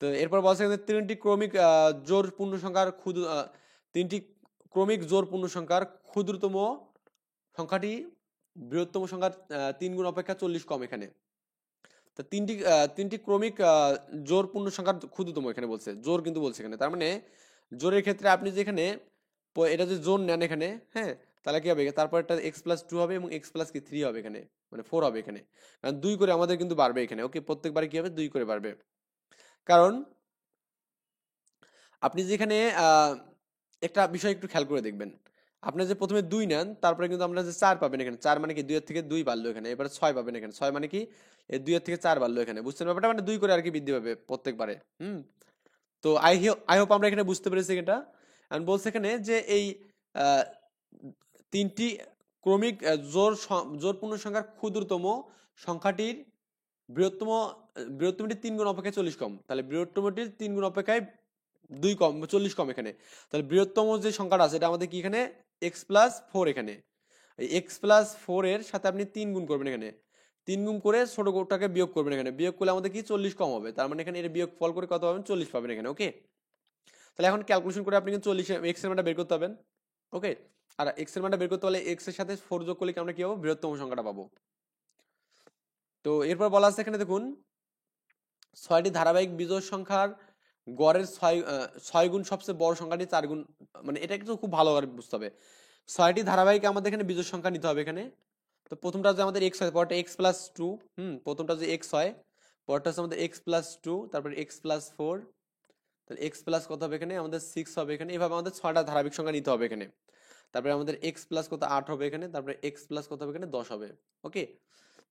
তো এরপর বলছে যে তিনটি ক্রমিক জোড় পূর্ণ সংখ্যার তিনটি ক্রমিক জোড় পূর্ণ সংখ্যার ক্ষুদ্রতম সংখ্যাটি বৃহত্তম সংখ্যার 3 গুণ অপেক্ষা 40 কম এখানে। তা তিনটি ক্রমিক জোড় পূর্ণ সংখ্যার ক্ষুদ্রতম এখানে বলছে, জোড় কিন্তু বলছে এখানে। তার মানে জোড়ের ক্ষেত্রে আপনি যেখানে এটা যে জোড় নেন এখানে, হ্যাঁ, তাহলে কি হবে, তারপর একটা এক্স প্লাস টু হবে এবং এক্স প্লাস কি 3 হবে এখানে, মানে 4 হবে এখানে। কারণ 2 করে আমাদের কিন্তু বাড়বে এখানে, ওকে প্রত্যেকবারে কি হবে 2 করে বাড়বে। কারণ আপনি যেখানে একটা বিষয় একটু খেয়াল করে দেখবেন, আপনি যে প্রথমে 2 নেন, তারপরে কিন্তু আমরা যে 4 পাবেন এখানে, 4 মানে কি 2 এর থেকে 2 বাড়লো এখানে, এবারে 6 পাবেন এখানে, 6 মানে কি এই 2 এর থেকে 4 বাড়লো এখানে, বুঝছেন ব্যাপারটা, মানে 2 করে আর কি বৃদ্ধি পাবে প্রত্যেকবারে। তো আই হোপ আমরা এখানে বুঝতে পেরেছি এটা। এন্ড বলছে এখানে যে এই আহ, তিনটি ক্রমিক জোড় পূর্ণ সংখ্যার ক্ষুদ্রতম সংখ্যাটির বৃহত্তম বৃহত্তমটির 3 গুণ অপেক্ষায় 40 কম, তাহলে বৃহত্তমটির 3 গুণ অপেক্ষায় 2 কম, 40 কম এখানে। তাহলে বৃহত্তম যে সংখ্যাটা আছে এটা আমাদের কি এখানে এক্স প্লাস ফোর এখানে। এই এক্স প্লাস ফোর এর সাথে আপনি 3 গুণ করবেন এখানে, 3 গুণ করে ছোটটাকে বিয়োগ করবেন এখানে, বিয়োগ করলে আমাদের কি 40 কম হবে। তার মানে এখানে এর বিয়োগ ফল করে কত পাবেন 40 পাবেন এখানে, ওকে। তাহলে এখন ক্যালকুলেশন করে আপনি কিন্তু 40 এক্স এর মানটা বের করতে পারবেন, ওকে। আর এক্স এর মানটা বের করতে হলে এক্স এর সাথে 4 যোগ করলে কি আমরা কি পাবো, বৃহত্তম সংখ্যাটা পাবো। তো এরপর বলা আছে এখানে দেখুন 6টি ধারাবাহিক বিজোড় সংখ্যার গড়ের 6 গুণ সবচেয়ে বড় সংখ্যাটি 4 গুণ, মানে এটা কিন্তু খুব ভালো করে বুঝতে হবে। 6টি ধারাবাহিক আমাদের এখানে বিজোড় সংখ্যা নিতে হবে এখানে। তো প্রথমটা যে আমাদের এক্স হয়, পরটা এক্স প্লাস টু, প্রথমটা যে এক্স হয়, পরটা হচ্ছে আমাদের এক্স প্লাস টু, তারপরে এক্স প্লাস ফোর, তাহলে এক্স প্লাস কত হবে এখানে আমাদের 6 হবে এখানে। এভাবে আমাদের 6টা ধারাবাহিক সংখ্যা নিতে হবে এখানে। তারপরে আমাদের এক্স প্লাস কত 8 হবে এখানে, তারপরে এক্স প্লাস কত হবে এখানে 10 হবে। ওকে,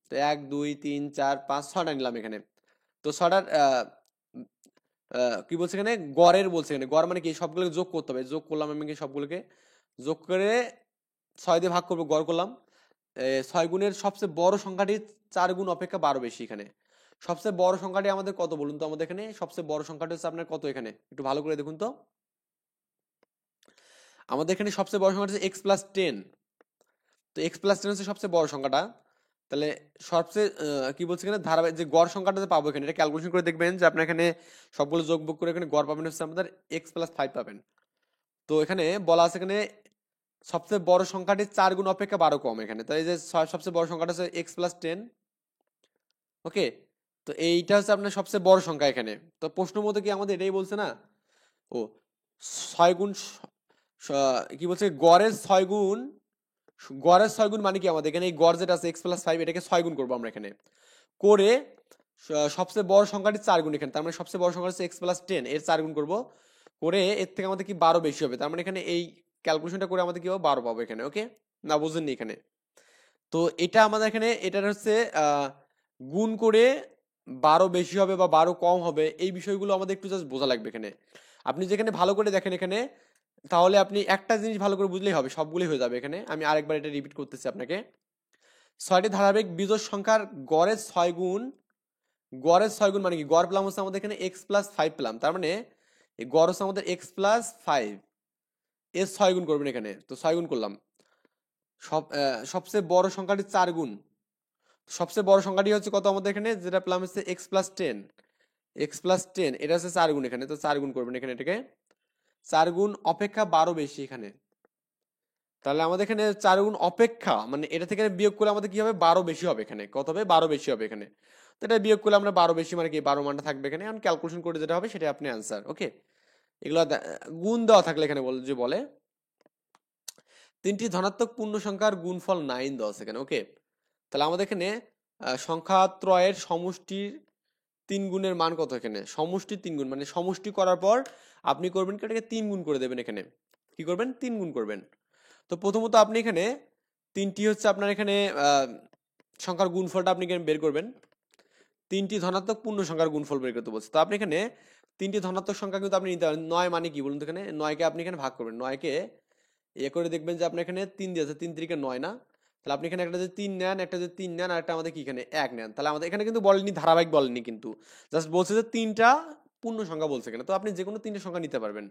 তো 1 2 3 4 5 6টা নিলাম এখানে। তো 6টার কি বলছে এখানে, গড়ের বলছে এখানে। গড় মানে কি, সবগুলোকে যোগ করতে হবে। যোগ করলাম আমি সবগুলোকে, যোগ করে 6 দিয়ে ভাগ করবো, গড় করলাম। 6 গুণের সবচেয়ে বড় সংখ্যাটি 4 গুণ অপেক্ষা 12 বেশি এখানে। সবচেয়ে বড় সংখ্যাটি আমাদের কত বলুন তো, আমাদের এখানে সবচেয়ে বড় সংখ্যাটি হচ্ছে আপনার কত এখানে, একটু ভালো করে দেখুন তো। আমাদের এখানে সবচেয়ে বড় সংখ্যাটা হচ্ছে এক্স প্লাস টেন। তো এক্স প্লাস টেন হচ্ছে সবচেয়ে বড় সংখ্যাটা। তাহলে সবচেয়ে কি বলছে এখানে, ধারাবাহিক যে গড় সংখ্যাটা পাবো এখানে, এটা ক্যালকুলেশন করে দেখবেন যে আপনার এখানে সবগুলো যোগ বিয়োগ করে এখানে গড় পাবেন হচ্ছে আমাদের এক্স প্লাস 5 পাবেন। তো এখানে বলা আছে এখানে সবচেয়ে বড় সংখ্যাটি 4 গুণ অপেক্ষা 12 কম এখানে। তো এই যে সবচেয়ে বড় সংখ্যাটা হচ্ছে এক্স প্লাস টেন। ওকে, তো এইটা হচ্ছে আপনার সবচেয়ে বড় সংখ্যা এখানে। তো প্রশ্ন মতো কি আমাদের এটাই বলছে না, ও 6 গুণ কি বলছে, গড়ের 6 গুণ মানে কি, আমাদের এখানে এই গড় যেটা আছে এক্স প্লাস 5, এটাকে 6 গুণ করবো আমরা এখানে করে সবচেয়ে বড় সংখ্যাটি 4 গুণ এখানে। তার মানে সবচেয়ে বড় সংখ্যা হচ্ছে এক্স প্লাস 10, এর 4 গুণ করবো করে এর থেকে আমাদের কি 12 বেশি হবে। তার মানে এখানে এই ক্যালকুলেশনটা করে আমাদের কি হবে, 12 পাবো এখানে। ওকে, না বুঝেননি এখানে। তো এটা আমাদের এখানে এটার হচ্ছে গুণ করে 12 বেশি হবে বা 12 কম হবে, এই বিষয়গুলো আমাদের একটু জাস্ট বোঝা লাগবে এখানে। আপনি যেখানে ভালো করে দেখেন এখানে, তাহলে আপনি একটা জিনিস ভালো করে বুঝলেই হবে, সবগুলোই হয়ে যাবে এখানে। আমি আরেকবার এটা রিপিট করতেছি আপনাকে। 6টি ধারাবাহিক বিজোড় সংখ্যার গড়ের 6 গুণ, গড়ের 6 গুণ মানে কি, গড় পেলাম হচ্ছে আমাদের এখানে এক্স প্লাস 5 পেলাম। তার মানে এই গড় হচ্ছে আমাদের এক্স প্লাস 5, এর 6 গুণ করবেন এখানে। তো 6 গুণ করলাম, সবচেয়ে বড় সংখ্যাটি 4 গুণ। সবচেয়ে বড় সংখ্যাটি হচ্ছে কত আমাদের এখানে, যেটা পেলাম হচ্ছে এক্স প্লাস 10, এক্স প্লাস 10 এটা হচ্ছে 4 গুণ এখানে। তো 4 গুণ করবেন এখানে, এটাকে 4 গুণ অপেক্ষা 12 বেশি এখানে। তাহলে আমাদের এখানে 4 গুণ অপেক্ষা মানে এটা থেকে বিয়োগ করলে আমাদের কি হবে, 12 বেশি হবে এখানে। কত হবে, 12 বেশি হবে এখানে। তো এটা বিয়োগ করলে আমরা 12 বেশি মানে কি 12 মানটা থাকবে এখানে। এখন ক্যালকুলেশন করে যেটা হবে সেটা আপনি অ্যান্সার। ওকে, এগুলো গুণ দেওয়া থাকলে এখানে বলে 3টি ধনাত্মক পূর্ণ সংখ্যার গুণফল 9 দেওয়া আছে এখানে। ওকে, তাহলে আমাদের এখানে সংখ্যা ত্রয়ের সমষ্টির 3 গুণের মান কত এখানে, সমষ্টির 3 গুণ মানে সমষ্টি করার পর আপনি করবেন কি, এটাকে 3 গুণ করে দেবেন এখানে। কি করবেন, 3 গুণ করবেন। তো প্রথমত আপনি এখানে 3টি হচ্ছে আপনার এখানে সংখ্যার গুণফলটা আপনি এখানে বের করবেন। 3টি ধনাত্মক পূর্ণ সংখ্যার গুণফল বের করতে বলছে। তো আপনি এখানে 3টি ধনাত্মক সংখ্যা কিন্তু আপনি নিতে পারেন। 9 মানে কি বলুন তো, এখানে 9কে আপনি এখানে ভাগ করবেন। 9কে করে দেখবেন যে আপনার এখানে 3 দিয়েছে, 3 3 9 না। তাহলে আপনি এখানে একটা যে 3 নেন, একটা যে 3 নেন, আর একটা আমাদের কি এখানে 1 নেন। তাহলে আমাদের এখানে কিন্তু বলেনি ধারাবাহিক, বলেনি কিন্তু, জাস্ট বলছে যে 3টা পূর্ণ সংখ্যা বলছে এখানে। তো আপনি যে কোনো 3টে সংখ্যা নিতে পারবেন।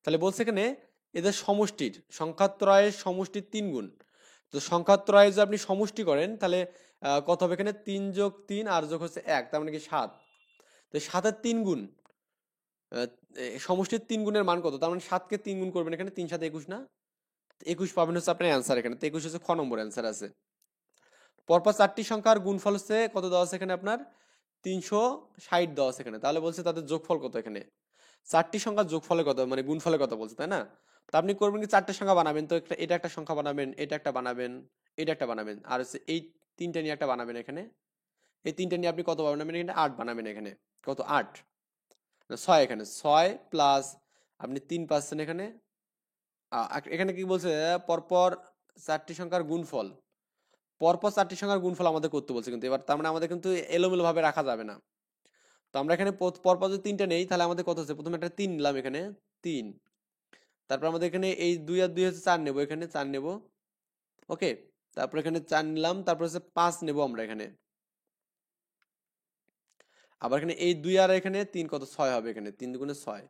তাহলে বলছে এখানে এদের সমষ্টির, সংখ্যাত্রয়ের সমষ্টির 3 গুণ। তো সংখ্যাত্রয় যদি আপনি সমষ্টি করেন তাহলে কত হবে এখানে, 3 যোগ 3 আর যোগ হচ্ছে 1, তার মানে কি 7। তো 7-এর 3 গুণ, সমষ্টির 3 গুণের মান কত, তার মানে 7কে 3 গুণ করবেন এখানে। 3 7 21 না, 21 পাবেন হচ্ছে আপনার অ্যান্সার এখানে। তো 21 হচ্ছে খ নম্বর অ্যান্সার আছে। পরপর 4টি সংখ্যার গুণফল হচ্ছে কত দেওয়া আছে এখানে, আপনার 360 দেওয়া আছে এখানে। তাহলে বলছে তাদের যোগফল কত এখানে, 4টি সংখ্যার যোগফলের কত মানে গুণফলের কথা বলছে, তাই না। তো আপনি করবেন কি, 4টে সংখ্যা বানাবেন। তো এটা একটা সংখ্যা বানাবেন, এটা একটা বানাবেন, এটা একটা বানাবেন, আর হচ্ছে এই 3টা নিয়ে একটা বানাবেন এখানে। এই 3টা নিয়ে আপনি কত বানাবেন এখানে, 8 বানাবেন এখানে। কত, 8 না 6 এখানে, 6 প্লাস আপনি 3 পাচ্ছেন এখানে। এখানে কি বলছে, পরপর 4টি সংখ্যার গুণফল, পরপর 4টি সংখ্যার গুণফল আমাদের করতে বলছে কিন্তু এবার। তার মানে আমাদের কিন্তু এলোমেলো ভাবে রাখা যাবে না। তো আমরা এখানে পরপর যদি 3টা নেই, তাহলে আমাদের কত হচ্ছে, প্রথমে একটা 3 নিলাম এখানে 3, তারপর আমাদের এখানে এই 2 আর 2 হচ্ছে 4 নেবো এখানে, 4 নেবো। ওকে, তারপর এখানে 4 নিলাম, তারপর হচ্ছে 5 নেবো আমরা এখানে। আবার এখানে এই 2 আর এখানে 3 কত, 6 হবে এখানে, 3 দুগুণে 6।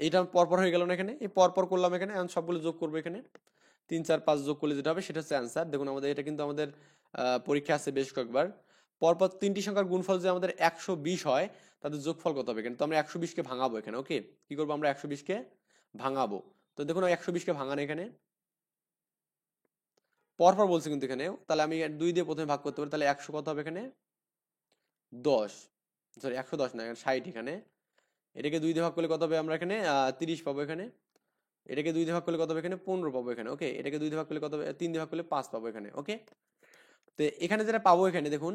এইটা পরপর হয়ে গেল না এখানে, এই পরপর করলাম এখানে। এখন সবগুলো যোগ করবো এখানে, 3 4 5 যোগ করলে যেটা হবে সেটা হচ্ছে অ্যান্সার। দেখুন আমাদের এটা কিন্তু আমাদের পরীক্ষা আছে বেশ কয়েকবার। পরপর 3টি সংখ্যার গুণফল যে আমাদের 120 হয়, তাদের যোগফল কত হবে এখানে। তো আমরা 120কে ভাঙাবো এখানে। ওকে, কি করবো আমরা 120কে ভাঙাবো। তো দেখুন 120কে ভাঙান এখানে, পরপর বলছে কিন্তু এখানে, তাহলে আমি 2 দিয়ে প্রথমে ভাগ করতে পারি, তাহলে 100 কত হবে এখানে 10, সরি 110 না, 60 এখানে। এটাকে 2 দিয়ে ভাগ করলে কত হবে, আমরা এখানে 30 পাবো এখানে। এটাকে 2 দিয়ে ভাগ করলে কত হবে এখানে 15 পাবো এখানে, ওকে। এটাকে 2 দিয়ে ভাগ করলে কত হবে, 3 দিয়ে ভাগ করলে 5 পাবো এখানে, ওকে। তো এখানে যেটা পাবো এখানে দেখুন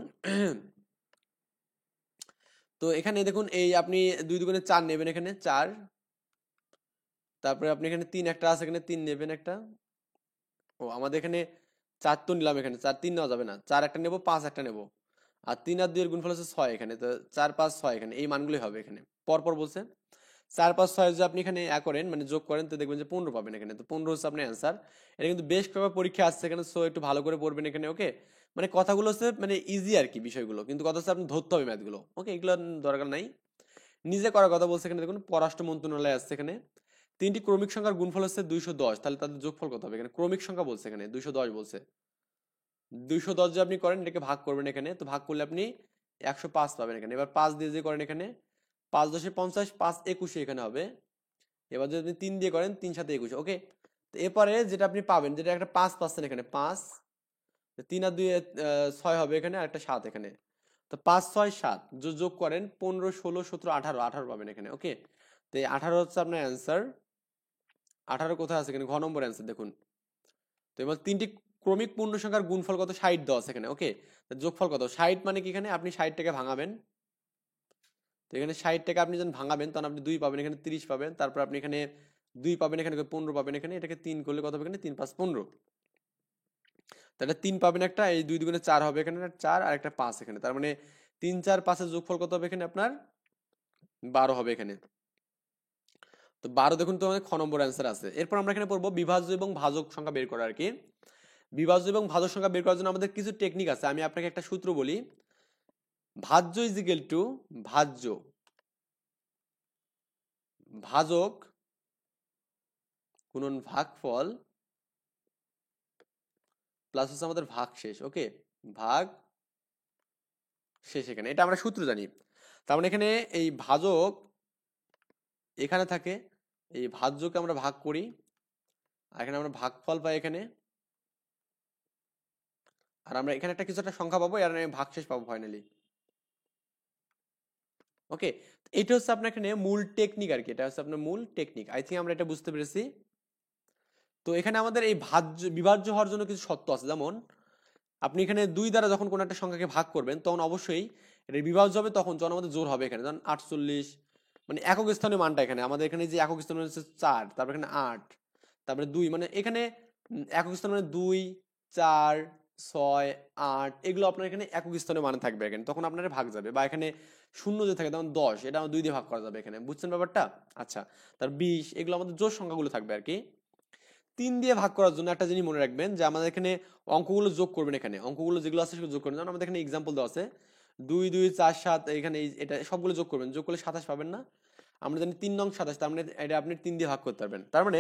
তো এখানে দেখুন এই আপনি 2 দুগুণে 4 নেবেন এখানে 4, তারপরে আপনি এখানে 3 একটা আছে এখানে 3 নেবেন একটা। ও আমাদের এখানে 4 তো নিলাম, এখানে 4 3 নেওয়া যাবে না, 4 একটা নেবো 5 একটা নেবো, আর 3 আর 2 এর গুণফল হচ্ছে 6 এখানে, তো 4 5 6 এখানে এই মানগুলোই হবে এখানে পরপর বলছে। 4 5 6 যদি আপনি এখানে করেন মানে যোগ করেন তো দেখবেন যে 15 পাবেন এখানে, তো 15 হচ্ছে আপনার অ্যান্সার। এটা কিন্তু বেশ কয়েকবার পরীক্ষা আসছে এখানে, সো একটু ভালো করে পড়বেন এখানে, ওকে। মানে কথাগুলো হচ্ছে মানে ইজি আর কি বিষয়গুলো, কিন্তু কথা হচ্ছে আপনি ধরতে হবে ম্যাথগুলো, ওকে, এগুলো দরকার নাই, নিজে করার কথা বলছে এখানে। দেখুন পররাষ্ট্র মন্ত্রণালয় আসছে এখানে, 3টি ক্রমিক সংখ্যার গুণফল হচ্ছে 210, তাহলে তাদের যোগফল কত হবে, এখানে ক্রমিক সংখ্যা বলছে এখানে 210 বলছে। 210 যে আপনি করেন এটাকে ভাগ করবেন এখানে, তো ভাগ করলে আপনি 105 পাবেন এখানে। এবার 5 দিয়ে যে করেন এখানে 5 10 50, 5 21 এখানে হবে। এবার যদি আপনি 3 দিয়ে করেন 3 7 21, ওকে। তো এরপরে যেটা আপনি পাবেন, যেটা একটা 5 পাচ্ছেন এখানে 5, 3 আর 2 6 হবে এখানে, আর একটা 7 এখানে। তো 5 6 7 যোগ করেন 15 16 17 18, 18 পাবেন এখানে, ওকে। তো এই 18 হচ্ছে আপনার অ্যান্সার। 18 কোথায় আছে এখানে, ঘ নম্বর অ্যান্সার দেখুন। তো এবার 3টি ক্রমিক পূর্ণ সংখ্যার গুণফল কত, 60 দেওয়া আছে এখানে, ওকে। যোগফল কত, 60 মানে কি, এখানে আপনি 60 টাকে ভাঙাবেন, তো এখানে 60 টাকা আপনি যখন ভাঙাবেন তখন আপনি 2 পাবেন এখানে, 30 পাবেন, তারপর আপনি এখানে 2 পাবেন এখানে 15 পাবেন এখানে, এটাকে 3 করলে কত হবে এখানে 3 5 15, তাহলে 3 পাবেন একটা, এই 2 দুগুণে 4 হবে এখানে 4, আর একটা 5 এখানে, তার মানে 3 4 5 এর যোগফল কত হবে এখানে আপনার 12 হবে এখানে। তো 12 দেখুন, তো আমাদের খ নম্বর অ্যান্সার আছে। এরপর আমরা এখানে পড়বো বিভাজ্য এবং ভাজক সংখ্যা বের করা আর কি। বিভাজ্য এবং ভাজক সংখ্যা বের করার জন্য আমাদের কিছু টেকনিক আছে, আমি আপনাকে একটা সূত্র বলি। ভাজ্য ইজ ইকুয়াল টু ভাজ্য, ভাজক গুণন ভাগফল প্লাস হচ্ছে আমাদের ভাগ শেষ, ওকে, ভাগ শেষ এখানে, এটা আমরা সূত্র জানি। তার মানে এখানে এই ভাজক এখানে থাকে, এই ভাজ্যকে আমরা ভাগ করি, আর এখানে আমরা ভাগফল পাই এখানে, আর আমরা এখানে একটা কিছু একটা সংখ্যা পাবো, আর ভাগ শেষ পাবো ফাইনালি, ওকে। এটা হচ্ছে আপনার এখানে মূল টেকনিক আর কি, এটা হচ্ছে আপনার মূল টেকনিক। আই থিঙ্ক আমরা এটা বুঝতে পেরেছি। তো এখানে আমাদের এই বিভাজ্য হওয়ার জন্য কিছু শর্ত আছে, যেমন আপনি এখানে 2 দ্বারা যখন কোনো একটা সংখ্যাকে ভাগ করবেন তখন অবশ্যই এটা বিভাজ্য হবে তখন যখন আমাদের জোড় হবে এখানে, যেমন 48 মানে একক স্থানীয় মানটা এখানে আমাদের এখানে যে একক স্থান হচ্ছে 4, তারপর এখানে 8, তারপরে 2, মানে এখানে একক স্থান মানে 2 4 6 8, এগুলো আপনার এখানে একক স্থানীয় মান থাকবে এখানে, তখন আপনার ভাগ যাবে। বা এখানে শূন্য যে থাকে তখন 10, এটা 2 দিয়ে ভাগ করা যাবে এখানে, বুঝছেন ব্যাপারটা? আচ্ছা, তার 20, এগুলো আমাদের জোড় সংখ্যাগুলো থাকবে আর কি। 3 দিয়ে ভাগ করার জন্য একটা জিনিস মনে রাখবেন, যে আমাদের এখানে অঙ্কগুলো যোগ করবেন, এখানে অঙ্কগুলো যেগুলো আছে সেগুলো যোগ করবেন, যেমন আমাদের এখানে এক্সাম্পল দেওয়া আছে 2 2 4 7, এখানে এটা সবগুলো যোগ করবেন, যোগ করলে 27 পাবেন না, আমরা জানি 3 নং 27, তার মানে এটা আপনি 3 দিয়ে ভাগ করতে পারবেন। তার মানে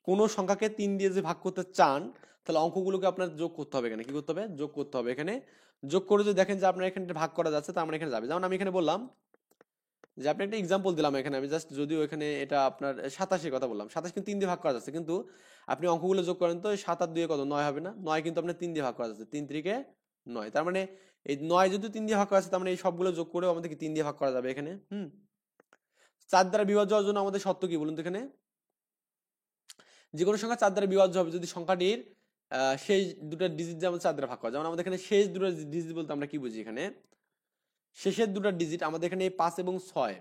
কোনো সংখ্যাকে 3 দিয়ে যে ভাগ করতে চান তাহলে অঙ্কগুলোকে আপনার যোগ করতে হবে, এখানে কি করতে হবে, যোগ করতে হবে এখানে। যোগ করে যদি দেখেন যে আপনার এখানে ভাগ করা যাচ্ছে তার মানে এখানে যাবে। যেমন আমি এখানে বললাম যে আপনি একটা এক্সাম্পল দিলাম এখানে, আমি জাস্ট যদিও এখানে এটা আপনার 27 কথা বললাম, 27 কিন্তু 3 দিয়ে ভাগ করা যাচ্ছে, কিন্তু আপনি অঙ্কগুলো যোগ করেন তো 7 আর 2 কত 9 হবে না, 9 কিন্তু আপনার 3 দিয়ে ভাগ করা যাচ্ছে, 3 3 9, তার মানে এই 9 যদি 3 দিয়ে ভাগ করা আছে তার মানে এই সবগুলো যোগ করেও আমাদের কি 3 দিয়ে ভাগ করা যাবে এখানে। 4 দ্বারা বিভাজ্য হওয়ার জন্য আমাদের শর্ত কি বলুন তো, এখানে যে কোনো সংখ্যা 4 দ্বারা বিভাজ্য হবে যদি সংখ্যাটির শেষ দুটো ডিজিট যেমন 4 দ্বারা ভাগ করা, যেমন আমাদের এখানে শেষ দুটো ডিজিট বলতে আমরা কি বুঝি, এখানে শেষের দুটো ডিজিট আমাদের এখানে 5 এবং 6,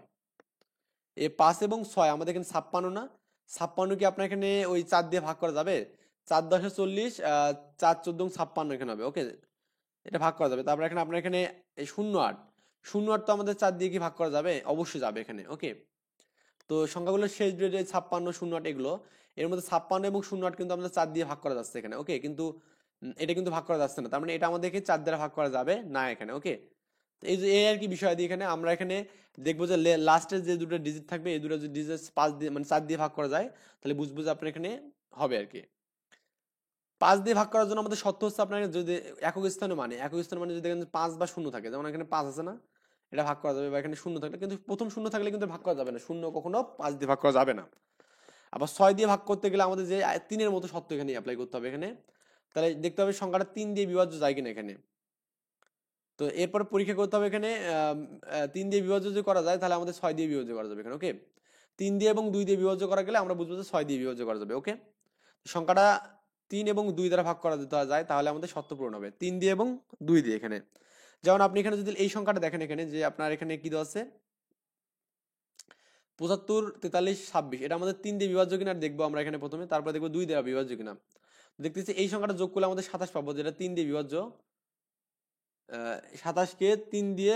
এই 5 এবং 6 আমাদের এখানে 56 না, 56 কি আপনার এখানে ওই 4 দিয়ে ভাগ করা যাবে, 4 10 40, 4 14 56 এখানে হবে, ওকে, এটা ভাগ করা যাবে। তারপর এখানে আপনার এখানে এই 08, 08 তো আমাদের 4 দিয়ে কি ভাগ করা যাবে, অবশ্যই যাবে এখানে, ওকে। তো সংখ্যাগুলোর শেষ দুটো 56 08 এগুলো, এর মধ্যে 56 এবং 08 কিন্তু আমাদের 4 দিয়ে ভাগ করা যাচ্ছে এখানে, ওকে, কিন্তু এটা কিন্তু ভাগ করা যাচ্ছে না, তার মানে এটা আমাদেরকে 4 দ্বারা ভাগ করা যাবে না এখানে, ওকে। এই যে এই আর কি বিষয় দিয়ে এখানে আমরা এখানে দেখবো যে লাস্টের যে দুটো ডিজিট থাকবে এই দুটো ডিজিট 5 দিয়ে মানে 4 দিয়ে ভাগ করা যায়, তাহলে বুঝবো যে আপনার এখানে হবে আর কি। 5 দিয়ে ভাগ করার জন্য আমাদের শর্ত হচ্ছে আপনার যদি একক স্থানে মানে যদি দেখেন 5 বা 0 থাকে, যেমন এখানে 5 আছে না, এটা ভাগ করা যাবে, বা এখানে 0 থাকলে, কিন্তু প্রথম 0 থাকলে কিন্তু ভাগ করা যাবে না, 0 কখনো 5 দিয়ে ভাগ করা যাবে না। আবার 6 দিয়ে ভাগ করতে গেলে আমাদের যে 3 এর মতো শর্ত এখানে অ্যাপ্লাই করতে হবে এখানে, তাহলে দেখতে হবে সংখ্যাটা 3 দিয়ে বিভাজ্য যায় কিনা এখানে। তো এরপর পরীক্ষা করতে হবে এখানে 3 দিয়ে বিভাজ্য যদি করা যায় তাহলে আমাদের 6 দিয়ে বিভাজ্য করা যাবে এখানে। ওকে, 3 দিয়ে এবং 2 দিয়ে বিভাজ্য করা গেলে আমরা বুঝবো যে 6 দিয়ে বিভাজ্য করা যাবে। ওকে, সংখ্যাটা 3 এবং 2 দ্বারা ভাগ করা যেতে যায় তাহলে আমাদের শর্ত পূরণ হবে 3 দিয়ে এবং 2 দিয়ে। এখানে যেমন আপনি এখানে যদি এই সংখ্যাটা দেখেন এখানে যে আপনার এখানে কি দেওয়া আছে 75, 43, 26, এটা আমাদের 3 দিয়ে বিভাজ্য কিনা দেখবো আমরা এখানে প্রথমে, তারপর দেখবো 2 দিয়ে বিভাজ্য কিনা। দেখতেছি এই সংখ্যাটা যোগ করলে আমাদের 27 পাবো, যেটা 3 দিয়ে বিভাজ্য। 27কে 3 দিয়ে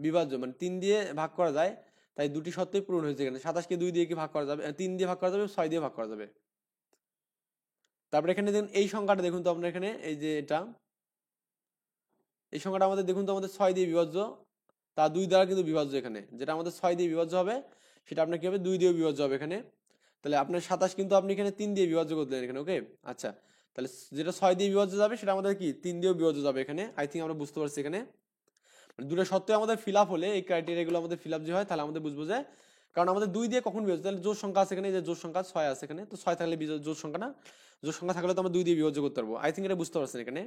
বিভাজ্য মানে 3 দিয়ে ভাগ করা যায়, তাই দুটি শর্তই পূরণ হয়েছে এখানে। 27কে 2 দিয়ে কি ভাগ করা যাবে, 3 দিয়ে ভাগ করা যাবে, 6 দিয়ে ভাগ করা যাবে। তারপরে এখানে দেখুন এই সংখ্যাটা দেখুন তো আপনার এখানে এই যে এটা এই সংখ্যাটা আমাদের দেখুন তো আমাদের 6 দিয়ে বিভাজ্য, তা 2 দ্বারা কিন্তু বিভাজ্য এখানে, যেটা আমাদের 6 দিয়ে বিভাজ্য হবে সেটা আপনার কি হবে 2 দিয়ে বিভাজ্য হবে এখানে। তাহলে আপনার 27 কিন্তু আপনি এখানে 3 দিয়ে বিভাজ্য করলেন এখানে। ওকে, আচ্ছা, তাহলে যেটা 6 দিয়ে বিভাজ্য যাবে সেটা আমাদের কি 3 দিয়েও বিভাজ্য যাবে এখানে। আই থিঙ্ক আমরা বুঝতে পারছি এখানে দুটো সত্ত্বে আমাদের ফিল আপ হলে এই ক্রাইটেরিয়াগুলো আমাদের ফিল আপ যে হয় তাহলে আমাদের বুঝবো যে, কারণ আমাদের 2 দিয়ে কখন বিভাজ্য, তাহলে জোড় সংখ্যা আছে এখানে, যে জোড় সংখ্যা 6 আছে এখানে, তো 6 থাকলে জোড় সংখ্যা না, জোড় সংখ্যা থাকলে তো আমরা 2 দিয়ে বিভাজ্য করতে পারবো। আই থিঙ্ক এটা বুঝতে পারছেন এখানে।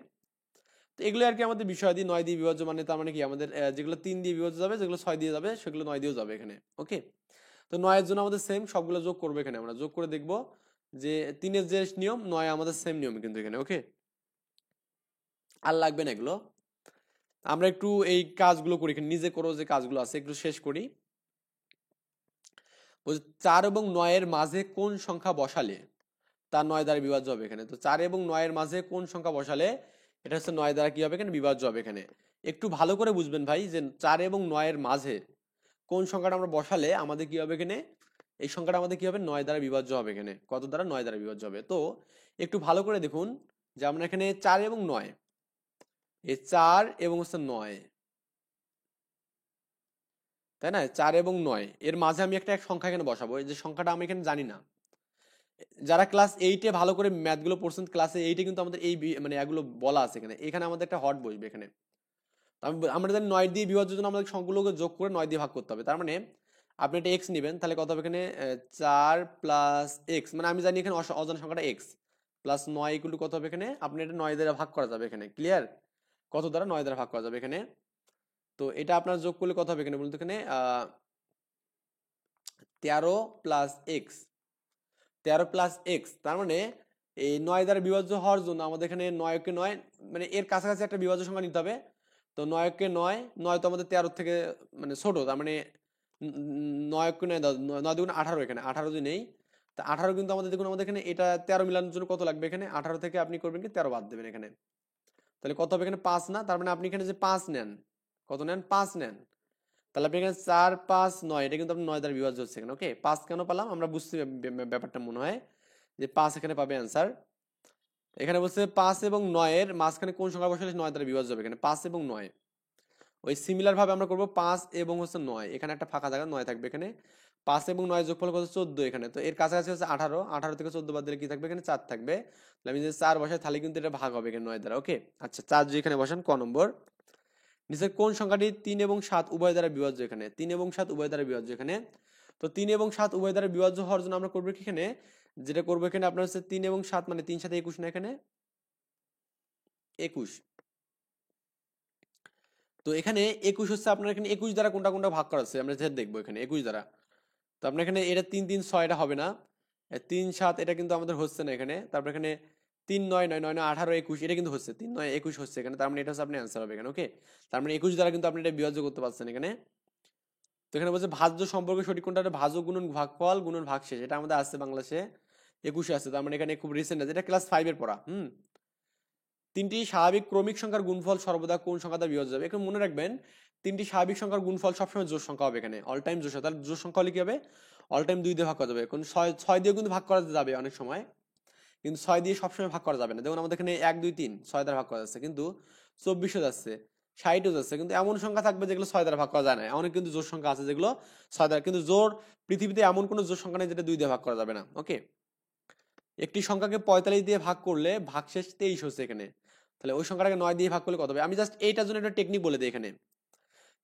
তো এগুলো আর কি আমাদের বিষয় দিয়ে 9 দিয়ে বিভাজ্য মানে তার মানে কি আমাদের যেগুলো 3 দিয়ে বিভাজ্য যাবে, যেগুলো 6 দিয়ে যাবে সেগুলো 9 দিয়েও যাবে এখানে। ওকে, তো 9 এর জন্য আমাদের সেম সবগুলো যোগ করবো এখানে, আমরা যোগ করে দেখবো যে 3 এর যে নিয়ম 9 আমাদের সেম নিয়ম কিন্তু এখানে। ওকে, আর লাগবে না এগুলো। আমরা একটু এই কাজগুলো করি এখানে, নিজে করো যে কাজগুলো আছে একটু শেষ করি। 4 এবং 9 এর মাঝে কোন সংখ্যা বসালে তা 9 দ্বারা বিভাজ্য হবে এখানে। তো 4 এবং 9 এর মাঝে কোন সংখ্যা বসালে এটা হচ্ছে 9 দ্বারা কি হবে এখানে বিভাজ্য হবে এখানে। একটু ভালো করে বুঝবেন ভাই যে 4 এবং 9 এর মাঝে কোন সংখ্যাটা আমরা বসালে আমাদের কি হবে এখানে, এই সংখ্যাটা আমাদের কি হবে 9 দ্বারা বিভাজ্য হবে এখানে। কত দ্বারা, 9 দ্বারা বিভাজ্য হবে। তো একটু ভালো করে দেখুন যে আমরা এখানে 4 এবং 9, এই 4 এবং হচ্ছে 9, তাই না, 4 এবং 9 এর মাঝে আমি একটা সংখ্যা এখানে বসাবো, এই যে সংখ্যাটা আমি এখানে জানি না। যারা ক্লাস 8-এ ভালো করে ম্যাথগুলো পড়ছেন, ক্লাসে 8-এ কিন্তু আমাদের এই মানে এগুলো বলা আছে এখানে। এখানে আমাদের একটা হট বসবে এখানে। আমরা জানি 9 দিয়ে বিভাজ্যের জন্য আমাদের সংখ্যাগুলোকে যোগ করে 9 দিয়ে ভাগ করতে হবে। তার মানে আপনি একটা এক্স নেবেন, তাহলে কত হবে এখানে 4 প্লাস এক্স, মানে আমি জানি এখানে অজানা সংখ্যাটা এক্স প্লাস 9 ইকুয়াল টু কত হবে এখানে, আপনি এটা 9 দ্বারা ভাগ করা যাবে এখানে। ক্লিয়ার, কত দ্বারা, 9 দ্বারা ভাগ করা যাবে এখানে। তো এটা আপনার যোগ করলে কত হবে এখানে বলতে, এখানে 13 প্লাস এক্স, 13 প্লাস এক্স, তার মানে এই 9 দ্বারা বিভাজ্য হওয়ার জন্য আমাদের এখানে 9কে 9 মানে এর কাছাকাছি একটা বিভাজ্য সংখ্যা নিতে হবে। তো 9কে 9, 9 তো আমাদের 13 থেকে মানে ছোট, তার মানে 9কে 9 9 দুগুণ 18 এখানে 18 যদি নেই, তা 18 কিন্তু আমাদের দেখুন আমাদের এখানে এটা 13 মিলানোর জন্য কত লাগবে এখানে, 18 থেকে আপনি করবেন কি 13 বাদ দেবেন এখানে, তাহলে কত হবে এখানে 5 না, তার মানে আপনি এখানে যে 5 নেন, কত নেন 5 নেন, তাহলে আপনি এখানে 4 5 9, এটা কিন্তু আপনি 9 দ্বারা বিভাজ্য হচ্ছে এখানে। ওকে, 5 কেন পেলাম আমরা বুঝতে ব্যাপারটা মনে হয় যে 5 এখানে পাবে অ্যান্সার। এখানে বলছে 5 এবং 9 এর মাঝখানে কোন সংখ্যা বসালে 9 দ্বারা বিভাজ্য হবে এখানে, 5 এবং 9। ওই সিমিলার ভাবে আমরা করব 5 এবং হচ্ছে 9, এখানে একটা ফাঁকা জায়গা 9 থাকবে এখানে। 5 এবং 9 যোগফল কত 14 এখানে, তো এর কাছাকাছি হচ্ছে 18, 18 থেকে 14 বাদ দিলে কি থাকবে এখানে 4 থাকবে। তাহলে আমি যদি 4 বসাই তাহলে কিন্তু এটা ভাগ হবে এখানে 9 দ্বারা। ওকে, আচ্ছা 4 যদি এখানে বসান, ক নম্বর নিচের কোন সংখ্যাটি 3 এবং 7 উভয় দ্বারা বিভাজ্য এখানে, 3 এবং 7 উভয় দ্বারা বিভাজ্য এখানে। তো 3 এবং 7 উভয় দ্বারা বিভাজ্য হওয়ার জন্য আমরা করবো কি এখানে, যেটা করবো এখানে আপনার হচ্ছে 3 এবং 7 মানে 3 7 21 না, এখানে 21। তো এখানে 21 হচ্ছে আপনার এখানে 21 দ্বারা কোনটা কোনটা ভাগ করা আছে আমরা যেটা দেখবো এখানে 21 দ্বারা। তো আপনার এখানে এটা 3 3 6 এটা হবে না, 3 7 এটা কিন্তু আমাদের হচ্ছে না এখানে। তারপর এখানে 3 9 9 9 9 18 21 এটা কিন্তু হচ্ছে, 3 9 21 হচ্ছে এখানে, তার মানে এটা হচ্ছে আপনি অ্যান্সার হবে এখানে। ওকে, তার মানে 21 দ্বারা কিন্তু আপনি এটা বিভাজ্য করতে পারছেন এখানে। তো এখানে বলছে ভাজ্য সম্পর্কে সঠিক কোনটা, ভাজ্য গুণন ভাগফল গুণন ভাগশেষ, এটা আমাদের আছে বাংলাদেশে 21 আছে, তার মানে এখানে খুব রিসেন্ট আছে, এটা ক্লাস 5 এর পড়া। তিনটি স্বাভাবিক ক্রমিক সংখ্যার গুণফল সর্বদা কোন সংখ্যা দ্বারা বিভাজ্য হবে, এখন মনে রাখবেন তিনটি স্বাভাবিক সংখ্যার গুণফল সবসময় জোড় সংখ্যা হবে এখানে, অল টাইম জোড় সংখ্যা। তাহলে জোড় সংখ্যা হলে কি হবে, অল টাইম 2 দিয়ে ভাগ করা যাবে, কোন 6 দিয়ে কিন্তু ভাগ করা যাবে অনেক সময়, কিন্তু 6 দিয়ে সবসময় ভাগ করা যাবে না। দেখুন আমাদের এখানে 1 2 3 6 দ্বারা ভাগ করা যাচ্ছে, কিন্তু 24 যাচ্ছে, 60 যাচ্ছে, কিন্তু এমন সংখ্যা থাকবে যেগুলো 6 দ্বারা ভাগ করা যায় না। অনেক কিন্তু জোড় সংখ্যা আছে যেগুলো 6 দ্বারা, কিন্তু জোড় পৃথিবীতে এমন কোনো জোড় সংখ্যা নেই যেটা 2 দিয়ে ভাগ করা যাবে না। ওকে, একটি সংখ্যাকে 45 দিয়ে ভাগ করলে ভাগশেষ 23 হচ্ছে এখানে, তাহলে ওই সংখ্যাটাকে 9 দিয়ে ভাগ করলে কত হবে, আমি জাস্ট এইটার জন্য একটা টেকনিক বলে দিই এখানে।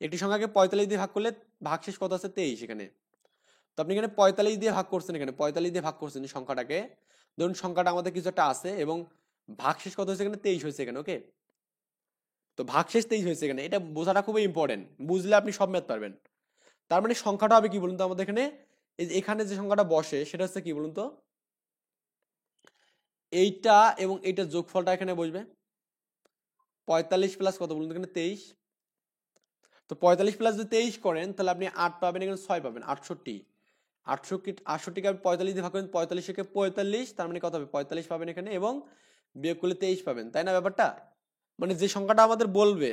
একটি সংখ্যাকে 45 দিয়ে ভাগ করলে ভাগশেষ কত আছে 23 এখানে। তো আপনি এখানে 45 দিয়ে ভাগ করছেন, এখানে 45 দিয়ে ভাগ করছেন সংখ্যাটাকে। ধরুন সংখ্যাটা আমাদের কিছু একটা আছে এবং ভাগশেষ কত হয়েছে এখানে? 23 হয়েছে এখানে। ওকে, তো ভাগশেষ 23 হয়েছে এখানে, এটা বোঝাটা খুবই ইম্পর্টেন্ট, বুঝলে আপনি সব ম্যাথ পারবেন। তার মানে সংখ্যাটা হবে কি বলুন তো আমাদের এখানে, এখানে যে সংখ্যাটা বসে সেটা হচ্ছে কি বলুন তো, এইটা এবং এইটার যোগফলটা এখানে বসবে। 45 প্লাস কত বলুন তো এখানে? 23। তো 45 প্লাস যদি 23 করেন তাহলে আপনি 8 পাবেন, এখানে 6 পাবেন, 68। 68কে আপনি 45 দিয়ে ভাগ করেন, 45 কে 45, তার মানে কত হবে? 45 পাবেন এখানে, এবং বিয়োগ করলে 23 পাবেন, তাই না ব্যাপারটা? মানে যে সংখ্যাটা আমাদের বলবে,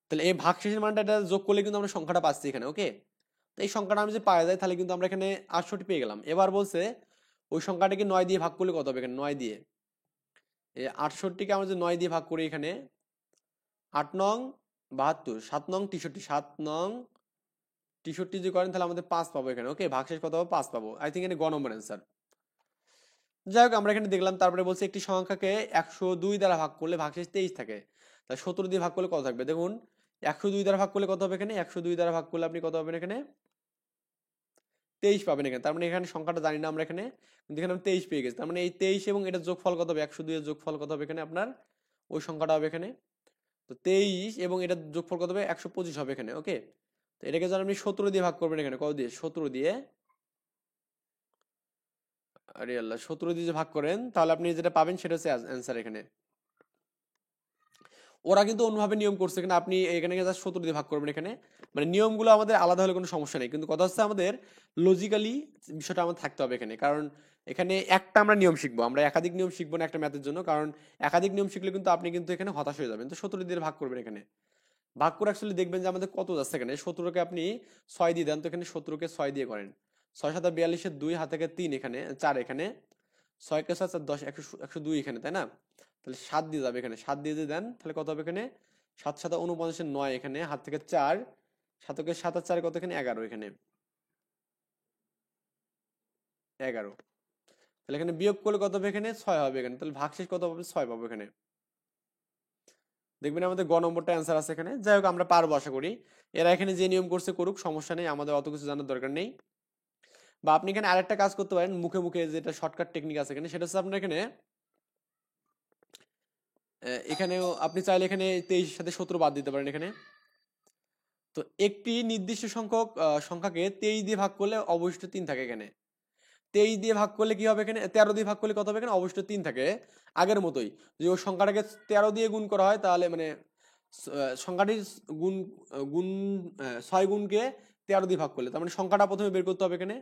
তাহলে এই ভাগশেষের মানটা এটা যোগ করলে কিন্তু আমরা সংখ্যাটা পাচ্ছি এখানে। ওকে, তো এই সংখ্যাটা আমি যদি পাওয়া যায় তাহলে কিন্তু আমরা এখানে 68 পেয়ে গেলাম। এবার বলছে ওই সংখ্যাটাকে 9 দিয়ে ভাগ করলে কত হবে? এখানে 9 দিয়ে, এই 68কে আমরা যদি 9 দিয়ে ভাগ করি, এখানে 8 নং 72, 7 নং 63, 7 নং 63 যদি করেন তাহলে আমাদের 5 পাবো এখানে। ওকে, ভাগশেষ কত হবে? 5 পাবো। আই থিঙ্ক এখানে গ নম্বর অ্যান্সার। যাই হোক, আমরা এখানে দেখলাম। তারপরে বলছে একটি সংখ্যাকে 102 দ্বারা ভাগ করলে ভাগশেষ 23 থাকে, তাহলে 17 দিয়ে ভাগ করলে কত থাকবে? দেখুন 102 দ্বারা ভাগ করলে কত হবে এখানে? 102 দ্বারা ভাগ করলে আপনি কত পাবেন এখানে? 23 পাবেন এখানে। তার মানে এখানে সংখ্যাটা জানি না আমরা এখানে, কিন্তু এখানে আমি 23 পেয়ে গেছি। তার মানে এই 23 এবং এটার যোগফল কত হবে? 102 এর যোগফল কত হবে এখানে আপনার? ওই সংখ্যাটা হবে এখানে। তো 23 এবং এটার যোগফল কত হবে? 125 হবে এখানে। ওকে, তো এটাকে যখন আপনি 17 দিয়ে ভাগ করবেন, এখানে কত দিয়ে? 17 দিয়ে, আরে আল্লাহ, 17 দিয়ে যে ভাগ করেন তাহলে আপনি যেটা পাবেন সেটা হচ্ছে অ্যান্সার এখানে। ওরা কিন্তু অন্যভাবে নিয়ম করছে, এখানে আপনি এখানে জাস্ট 17 দিয়ে ভাগ করবেন এখানে। মানে নিয়মগুলো আমাদের আলাদা হলে কোনো সমস্যা নেই, কিন্তু কথা হচ্ছে আমাদের লজিক্যালি বিষয়টা আমাদের থাকতে হবে এখানে। কারণ এখানে একটা আমরা নিয়ম শিখবো, আমরা একাধিক নিয়ম শিখবো না একটা ম্যাথের জন্য। কারণ একাধিক নিয়ম শিখলে কিন্তু আপনি কিন্তু এখানে হতাশ হয়ে যাবেন। তো 17 দিয়ে ভাগ করবেন এখানে। ভাগ করে অ্যাকচুয়ালি দেখবেন যে আমাদের কত যাচ্ছে এখানে। 17কে আপনি 6 দিয়ে দেন, তো এখানে 17কে 6 দিয়ে করেন। 6 7 42 এর 2 হাত থেকে 3 এখানে 4 এখানে, 6 কে 7 10 102 এখানে, তাই না? তাহলে 7 দিয়ে যাবে এখানে, 7 দিয়ে যদি দেন তাহলে কত হবে এখানে? 7 7 49 9 এখানে, হাত থেকে 4, 7কে 7 আর 4 কত এখানে? 11 এখানে, 11। তাহলে এখানে বিয়োগ করলে কত হবে এখানে? 6 হবে এখানে। তাহলে ভাগশেষ কত পাবে? 6 পাবো এখানে। দেখবেন আমাদের গ নম্বরটা অ্যান্সার আছে এখানে। যাই হোক, আমরা পারবো আশা করি। এরা এখানে যে নিয়ম করছে করুক, সমস্যা নেই, আমাদের অত কিছু জানার দরকার নেই। বা আপনি এখানে আরেকটা কাজ করতে পারেন, মুখে মুখে যেটা শর্টকাট টেকনিক আছে এখানে, সেটা হচ্ছে আপনার এখানে এখানেও আপনি চাইলে এখানে 23 সাথে 17 বাদ দিতে পারেন এখানে। তো একটি নির্দিষ্ট সংখ্যক সংখ্যাকে 23 দিয়ে ভাগ করলে অবশিষ্ট 3 থাকে এখানে। 23 দিয়ে ভাগ করলে কি হবে এখানে? 13 দিয়ে ভাগ করলে কত হবে এখানে? অবশিষ্ট 3 থাকে, আগের মতোই। যদি ওই সংখ্যাটাকে 13 দিয়ে গুণ করা হয় তাহলে মানে সংখ্যাটির গুণ গুণ 6 গুণকে 13 দিয়ে ভাগ করলে, তার মানে সংখ্যাটা প্রথমে বের করতে হবে এখানে।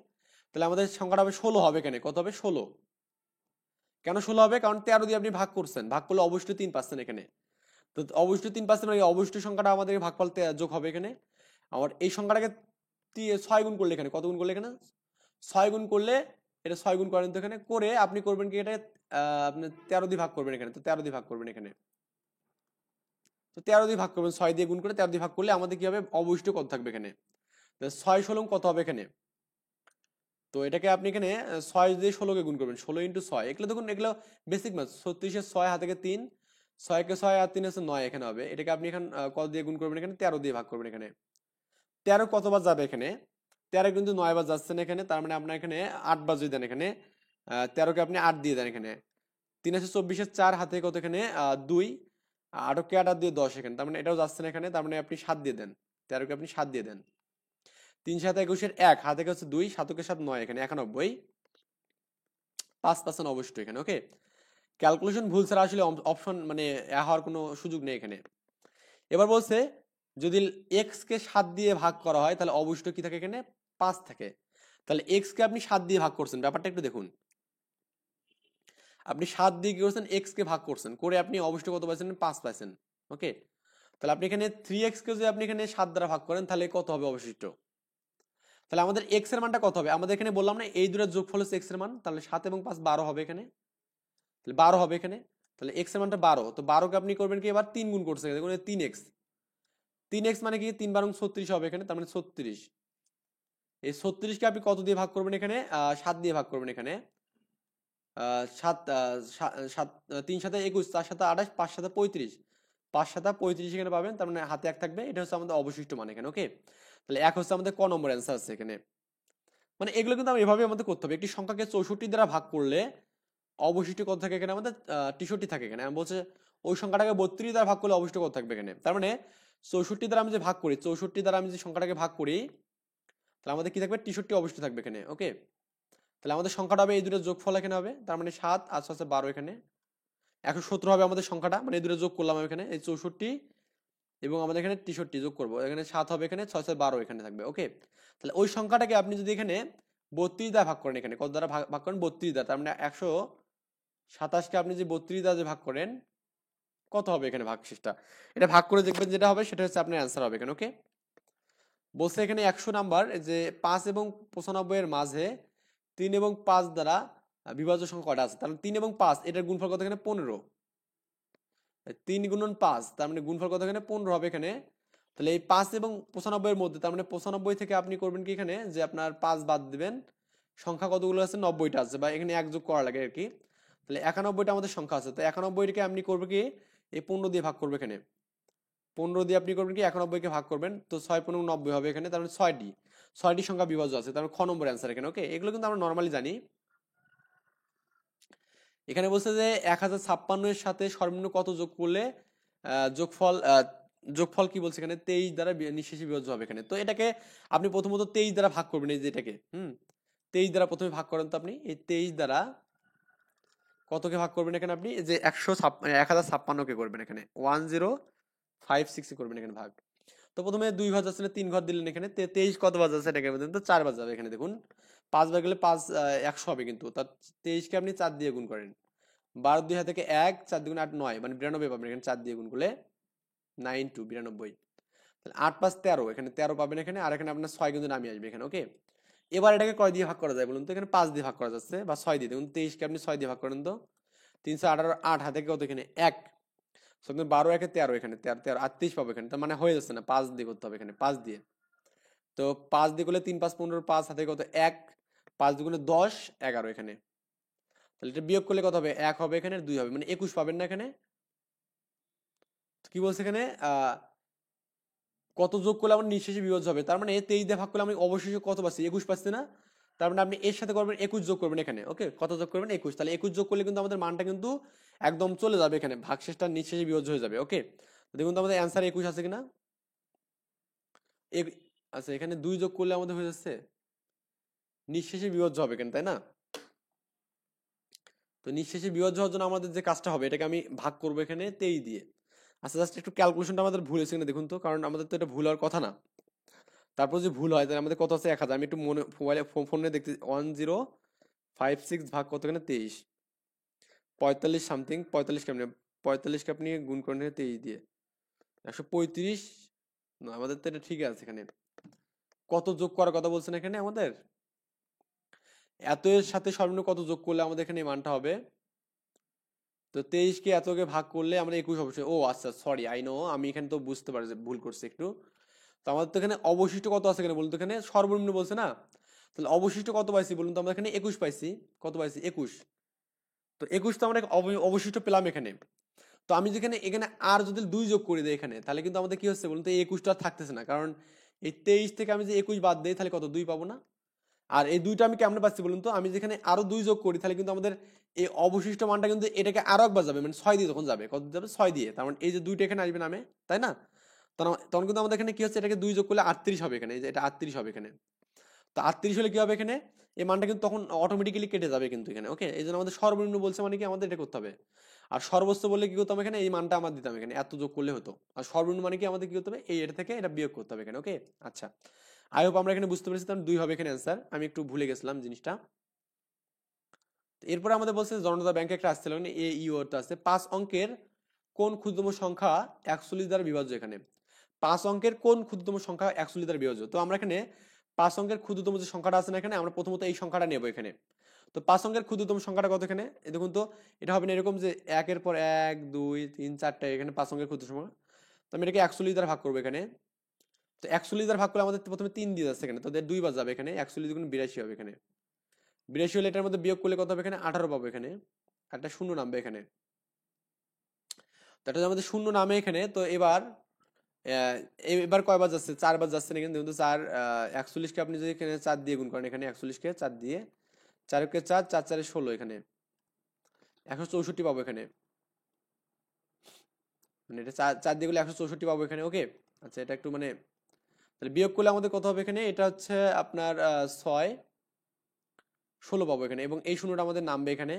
তাহলে আমাদের সংখ্যাটা হবে 16 হবে এখানে। কত হবে? 16। কেন 16 হবে? কারণ 13 দিয়ে আপনি ভাগ করছেন, ভাগ করলে অবশিষ্ট 3 পাচ্ছেন এখানে। তো অবশিষ্ট 3 পাচ্ছেন, মানে অবশিষ্ট সংখ্যাটা আমাদের ভাগফল যোগ হবে এখানে। আবার এই সংখ্যাটাকে 6 গুণ করলে এখানে কত গুণ করলে এখানে? 6 গুণ করলে, এটা 6 গুণ করেন তো এখানে, করে আপনি করবেন কি, এটা আপনি 13 দিয়ে ভাগ করবেন এখানে। তো 13 দিয়ে ভাগ করবেন এখানে। তো 13 দিয়ে ভাগ করবেন, 6 দিয়ে গুণ করে 13 দিয়ে ভাগ করলে আমাদের কি হবে? অবশিষ্ট কত থাকবে এখানে? 6 16 কত হবে এখানে? তো এটাকে আপনি এখানে 6 দিয়ে 16কে গুণ করবেন, 16 ইন্টু 6। এগুলো দেখুন, এগুলো বেসিক ম্যাথ। 36 6 হাতে থেকে 3, 6 কে 6 আর 3 আছে 9 এখানে হবে। এটাকে আপনি এখানে কত দিয়ে গুণ করবেন এখানে? 13 দিয়ে ভাগ করবেন এখানে। 13 কতবার যাবে এখানে? 13 কিন্তু 9 বার যাচ্ছে না এখানে, তার মানে আপনার এখানে 8 বার যদি দেন এখানে, 13কে আপনি 8 দিয়ে দেন এখানে। 3 আছে 24 এর 4 হাতে কত এখানে? 2, 8কে 8 দিয়ে 10 এখানে, তার মানে এটাও যাচ্ছে না এখানে, তার মানে আপনি 7 দিয়ে দেন। 13কে আপনি 7 দিয়ে দেন। 3 7 21 এর 1 হাতে হচ্ছে 2, 7কে 7 9 এখানে 91, 5% অবশিষ্ট এখানে। ওকে, ক্যালকুলেশন ভুল ছাড়া আসলে অপশন মানে হওয়ার কোনো সুযোগ নেই এখানে। এবার বলছে যদি এক্স কে 7 দিয়ে ভাগ করা হয় তাহলে অবশিষ্ট কি থাকে এখানে? 5 থাকে। তাহলে এক্স কে আপনি 7 দিয়ে ভাগ করছেন, ব্যাপারটা একটু দেখুন। আপনি 7 দিয়ে কি করছেন? এক্স কে ভাগ করছেন, করে আপনি অবশিষ্ট কত পাইছেন? 5 পাইছেন। ওকে, তাহলে আপনি এখানে 3x কে যদি আপনি এখানে 7 দ্বারা ভাগ করেন তাহলে কত হবে অবশিষ্ট? তাহলে আমাদের এক্স এর মানটা কত হবে? আমাদের এখানে বললাম না, এই দুটোর যোগফল হচ্ছে এক্স এর মান। তাহলে 7 এবং 5 12 হবে এখানে। তাহলে 12 হবে এখানে। তাহলে এক্স এর মানটা 12। তো 12 কে আপনি করবেন কি, এবার 3 গুণ করছে, দেখুন 3x। 3x মানে কি? 3 বারং 36 হবে এখানে, তার মানে 36। এই 36কে আপনি কত দিয়ে ভাগ করবেন এখানে? 7 দিয়ে ভাগ করবেন এখানে। 7 7 3 7 21, 4 7 28, 5 7 35, 5 7 35 এখানে পাবেন, তার মানে হাতে 1 থাকবে। এটা হচ্ছে আমাদের অবশিষ্ট মান এখানে। ওকে, তাহলে 1 হচ্ছে আমাদের ক নম্বর অ্যান্সার আছে এখানে। মানে এগুলো কিন্তু আমরা এভাবে আমাদের করতে হবে। একটি সংখ্যাকে 64 দ্বারা ভাগ করলে অবশিষ্ট কত থাকে এখানে আমাদের 63 থাকে এখানে বলছে ওই সংখ্যাটাকে 32 দ্বারা ভাগ করলে অবশিষ্ট কত থাকবে এখানে, তার মানে 64 দ্বারা আমি যে ভাগ করি, 64 দ্বারা আমি যে সংখ্যাটাকে ভাগ করি, তাহলে আমাদের কি থাকবে 63 অবশিষ্ট থাকবে এখানে। ওকে, তাহলে আমাদের সংখ্যাটা হবে এই দুটো যোগফল এখানে হবে, তার মানে 7 আর 6 12 এখানে 117 হবে আমাদের সংখ্যাটা, মানে এই দুটো যোগ করলাম এখানে, এই 64 এবং আমাদের এখানে 63 যোগ করবো, এখানে 7 হবে, এখানে 6 12 এখানে থাকবে। ওকে, তাহলে ওই সংখ্যাটাকে আপনি যদি এখানে 32 দ্বারা ভাগ করেন, এখানে কত দ্বারা ভাগ করেন 32 দ্বারা, তার মানে 127কে আপনি যে 32 দ্বারা যে ভাগ করেন কত হবে এখানে ভাগশেষটা, এটা ভাগ করে দেখবেন যেটা হবে সেটা হচ্ছে আপনার অ্যান্সার হবে এখানে। ওকে, বলছে এখানে 100 নাম্বার যে 5 এবং 95 এর মাঝে 3 এবং 5 দ্বারা বিভাজ্য সংখ্যা কয়টা আছে, তাহলে 3 এবং 5 এটার গুণফল কত এখানে 15, 3 গুণন 5 তার মানে গুণফল কত এখানে 15 হবে এখানে। তাহলে এই 5 এবং 95 এর মধ্যে, তার মানে 95 থেকে আপনি করবেন কি এখানে যে আপনার 5 বাদ দিবেন, সংখ্যা কতগুলো আছে 90টা আছে, বা এখানে এক যোগ করা লাগে আর কি। তাহলে 91টা আমাদের সংখ্যা আছে, তো 91কে আপনি করবে কি এই 15 দিয়ে ভাগ করবে এখানে, 15 দিয়ে আপনি করবেন কি 91কে ভাগ করবেন, তো 6 15 90 হবে এখানে, তার মানে 6টি সংখ্যা বিভাজ্য আছে, তার মানে খ নম্বর অ্যান্সার এখানে। ওকে, এগুলো কিন্তু আমরা নর্মালি জানি। এখানে বলছে যে 1056 এর সাথে সর্বনিম্ন কত যোগ করলে যোগফল যোগফল কি বলছে এখানে 23 দ্বারা নিঃশেষে বিভাজ্য হবে এখানে। তো এটাকে আপনি প্রথমত 23 দ্বারা ভাগ করবেন, এই যে এটাকে 23 দ্বারা প্রথমে ভাগ করেন, তো আপনি এই 23 দ্বারা কতকে ভাগ করবেন এখানে, আপনি যে 1056কে করবেন এখানে 1056 করবেন এখানে ভাগ। তো প্রথমে 2 ভাজ আছে না 3 ঘর দিলেন এখানে, 23 কত ভাজ আছে এটাকে বলতেন, তো 4 ভাজ যাবে এখানে। দেখুন 5 ভাগ গেলে 5 100 হবে, কিন্তু তার 23কে আপনি 4 দিয়ে গুণ করেন, 12 2 হাত থেকে 1 4 2 8 9 মানে 92 পাবেন এখানে, 4 দিয়ে গুণ করলে 9 2 92, তাহলে 8 5 13 এখানে 13 পাবেন এখানে, আর এখানে আপনার 6 কিন্তু নামিয়ে আসবে এখানে। ওকে, এবার এটাকে কয় দিয়ে ভাগ করা যায় বলুন তো, এখানে 5 দিয়ে ভাগ করা যাচ্ছে বা 6 দিয়ে, দেখুন 23কে আপনি 6 দিয়ে ভাগ করেন, তো 318 8 হাতে কত এখানে 1, 12 1 13 এখানে 13 13 38 পাবো এখানে, তার মানে হয়ে যাচ্ছে না, 5 দিয়ে করতে হবে এখানে, 5 দিয়ে। তো 5 দিয়ে করলে 3 5 15, 5 হাতে কত 1, 5 দুগুণে 10 11 এখানে, তাহলে এটা বিয়োগ করলে কত হবে 1 হবে এখানে, 2 হবে, মানে 21 পাবেন না এখানে। কি বলছে এখানে কত যোগ করলে আমার নিঃশেষে বিভাজ্য হবে, তার মানে 23 দিয়ে ভাগ করলে আমি অবশেষে কত পাচ্ছি 21 পাচ্ছি না, তার মানে আপনি এর সাথে করবেন 21 যোগ করবেন এখানে। ওকে, কত যোগ করবেন 21, তাহলে 21 যোগ করলে কিন্তু আমাদের মানটা কিন্তু একদম চলে যাবে এখানে, ভাগশেষটা নিঃশেষে বিভাজ্য হয়ে যাবে। ওকে, দেখুন তো আমাদের অ্যান্সার 21 আছে কিনা। আচ্ছা, এখানে 2 যোগ করলে আমাদের হয়ে যাচ্ছে নিঃশেষে বিভাজ্য হবে এখানে, তাই না। তো নিঃশেষে বিভাজ্য হওয়ার জন্য আমাদের যে কাজটা হবে, এটাকে আমি ভাগ করবো এখানে 23 দিয়ে। আচ্ছা, জাস্ট একটু ক্যালকুলেশনটা আমাদের ভুল হয়েছে কিনা দেখুন তো, কারণ আমাদের তো এটা ভুল হওয়ার কথা না। তারপর যে ভুল হয় তাহলে আমাদের কত আছে 1000, আমি একটু মনে মোবাইলে ফোনে দেখতে 1056 ভাগ কত এখানে 23, 45 সামথিং, 45 কেমনে 45কে আপনি গুণ করেন 23 দিয়ে 135 না, আমাদের তো এটা ঠিক আছে এখানে। কত যোগ করার কথা বলছেন এখানে আমাদের, এত এর সাথে সর্বনিম্ন কত যোগ করলে আমাদের এখানে এই মানটা হবে, তো 23কে এতকে ভাগ করলে আমরা 21 অবশ্যই। ও আচ্ছা, সরি, আই নো, আমি এখানে তো বুঝতে পারি যে ভুল করছি একটু। তো আমাদের তো এখানে অবশিষ্ট কত আছে এখানে বলুন তো, এখানে সর্বনিম্ন বলছে না, তাহলে অবশিষ্ট কত পাইছি বলুন তো, আমরা এখানে 21 পাইছি, কত পাইছি 21, তো 21 তো আমরা অবশিষ্ট পেলাম এখানে। তো আমি যেখানে এখানে আর যদি 2 যোগ করে দিই এখানে, তাহলে কিন্তু আমাদের কি হচ্ছে বলুন তো, এই 21টা আর থাকতেছে না, কারণ এই 23 থেকে আমি যে 21 বাদ দিই তাহলে কত 2 পাবো না। আর এই 2টা আমি কেমনে পাচ্ছি বলুন তো, আমি যেখানে আরো 2 যোগ করি তাহলে কিন্তু আমাদের এই অবশিষ্ট মানটা কিন্তু এটাকে আরো একবার যাবে, মানে 6 দিয়ে তখন যাবে, কত যাবে 6 দিয়ে, তার মানে এই যে 2টা এখানে আসবে নামে, তাই না। তখন কিন্তু আমাদের এখানে কি হচ্ছে, এটাকে 2 যোগ করলে 38 হবে এখানে, এই যে এটা 38 হবে এখানে। তো 38 হলে কি হবে এখানে, এই মানটা কিন্তু তখন অটোমেটিক্যালি কেটে যাবে কিন্তু এখানে। ওকে, এই জন্য আমাদের সর্বনিম্ন বলছে মানে কি আমাদের এটা করতে হবে, আর সর্বোচ্চ বললে কি করতাম এখানে, এই মানটা আমার দিতাম এখানে, এত যোগ করলে হতো। আর সর্বনিম্ন মানে কি আমাদের কি করতে হবে, এই এটা থেকে এটা বিয়োগ করতে হবে এখানে। ওকে, আচ্ছা, আই হোপ আমরা এখানে বুঝতে পেরেছি, তাহলে 2 হবে এখানে অ্যান্সার, আমি একটু ভুলে গেছিলাম জিনিসটা। এরপরে আমাদের বলছে জনতা ব্যাংকে একটা আসছিল এ ইউটা আছে, 5 অঙ্কের কোন ক্ষুদ্রতম সংখ্যা 41 দ্বারা বিভাজ্য এখানে, 5 অঙ্কের কোন ক্ষুদ্রতম সংখ্যা 41 দ্বারা বিভাজ্য। তো আমরা এখানে 5 অঙ্কের ক্ষুদ্রতম যে সংখ্যাটা আছে না এখানে, আমরা প্রথমত এই সংখ্যাটা নেব এখানে। তো 5 অঙ্কের ক্ষুদ্রতম সংখ্যাটা কত এখানে, দেখুন তো, এটা হবে না এরকম যে 1 এর পর 1 2 3 4টা এখানে 5 অঙ্কের ক্ষুদ্র সংখ্যা, তো আমি এটাকে 41 দ্বারা ভাগ করবো এখানে। তো 41 দ্বারা ভাগ করলে আমাদের প্রথমে 3 দিয়ে যাচ্ছে এখানে, তো 2 বার যাবে এখানে, 41 দুগুণ 82 হবে এখানে, 82 হলে এটার মধ্যে বিয়োগ করলে কত হবে এখানে 18 পাবো এখানে, একটা শূন্য নামবে এখানে। তো এটা আমাদের শূন্য নামে এখানে, তো এবার কয়বার যাচ্ছে 4 বার যাচ্ছে না, কিন্তু দেখুন তো 4 41কে আপনি যদি এখানে 4 দিয়ে গুণ করেন, এখানে 41কে 4 দিয়ে, 4 কে 4 4 4 16 এখানে, 164 পাবো এখানে, মানে এটা 4 দিয়ে গেলে 164 পাবো এখানে। ওকে, আচ্ছা এটা একটু মানে তাহলে বিয়োগ করলে আমাদের কত হবে এখানে, এটা হচ্ছে আপনার 6 16 পাবো এখানে, এবং এই শূন্যটা আমাদের নামবে এখানে।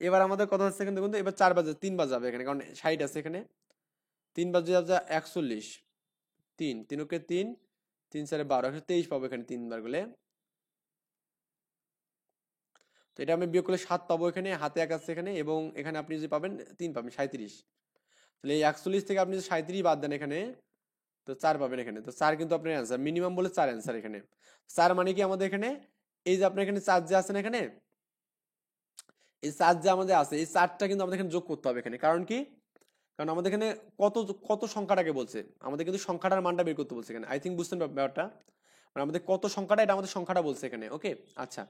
এবার আমাদের কথা হচ্ছে এখানে দেখুন তো, এবার 4 বাজে 3 বাজাবে এখানে, কারণ 60 আছে এখানে। 3 বাজে যা 41, 3 3 ওকে 3 3 4 12, 123 পাবো এখানে 3 বার গেলে। তো এটা আমি বিয়োগ করলে 7 পাবো এখানে, হাতে 1 আছে এখানে, এবং এখানে আপনি যদি পাবেন 3 পাবেন 37। তাহলে এই 41 থেকে আপনি যদি 37 বাদ দেন এখানে, তো 4 পাবেন এখানে। তো 4 কিন্তু আপনার অ্যান্সার, মিনিমাম বলে 4 অ্যান্সার এখানে। 4 মানে কি আমাদের এখানে, এই যে আপনার এখানে 4 যে আছে না এখানে, এই 4 যে আমাদের আছে, এই 4টা কিন্তু আমাদের এখানে যোগ করতে হবে এখানে। কারণ কি, কারণ আমাদের এখানে কত কত সংখ্যাটাকে বলছে, আমাদের কিন্তু সংখ্যাটার মানটা বের করতে বলছে এখানে। আই থিঙ্ক বুঝছেন ব্যাপারটা, মানে আমাদের কত সংখ্যাটা, এটা আমাদের সংখ্যাটা বলছে এখানে। ওকে, আচ্ছা।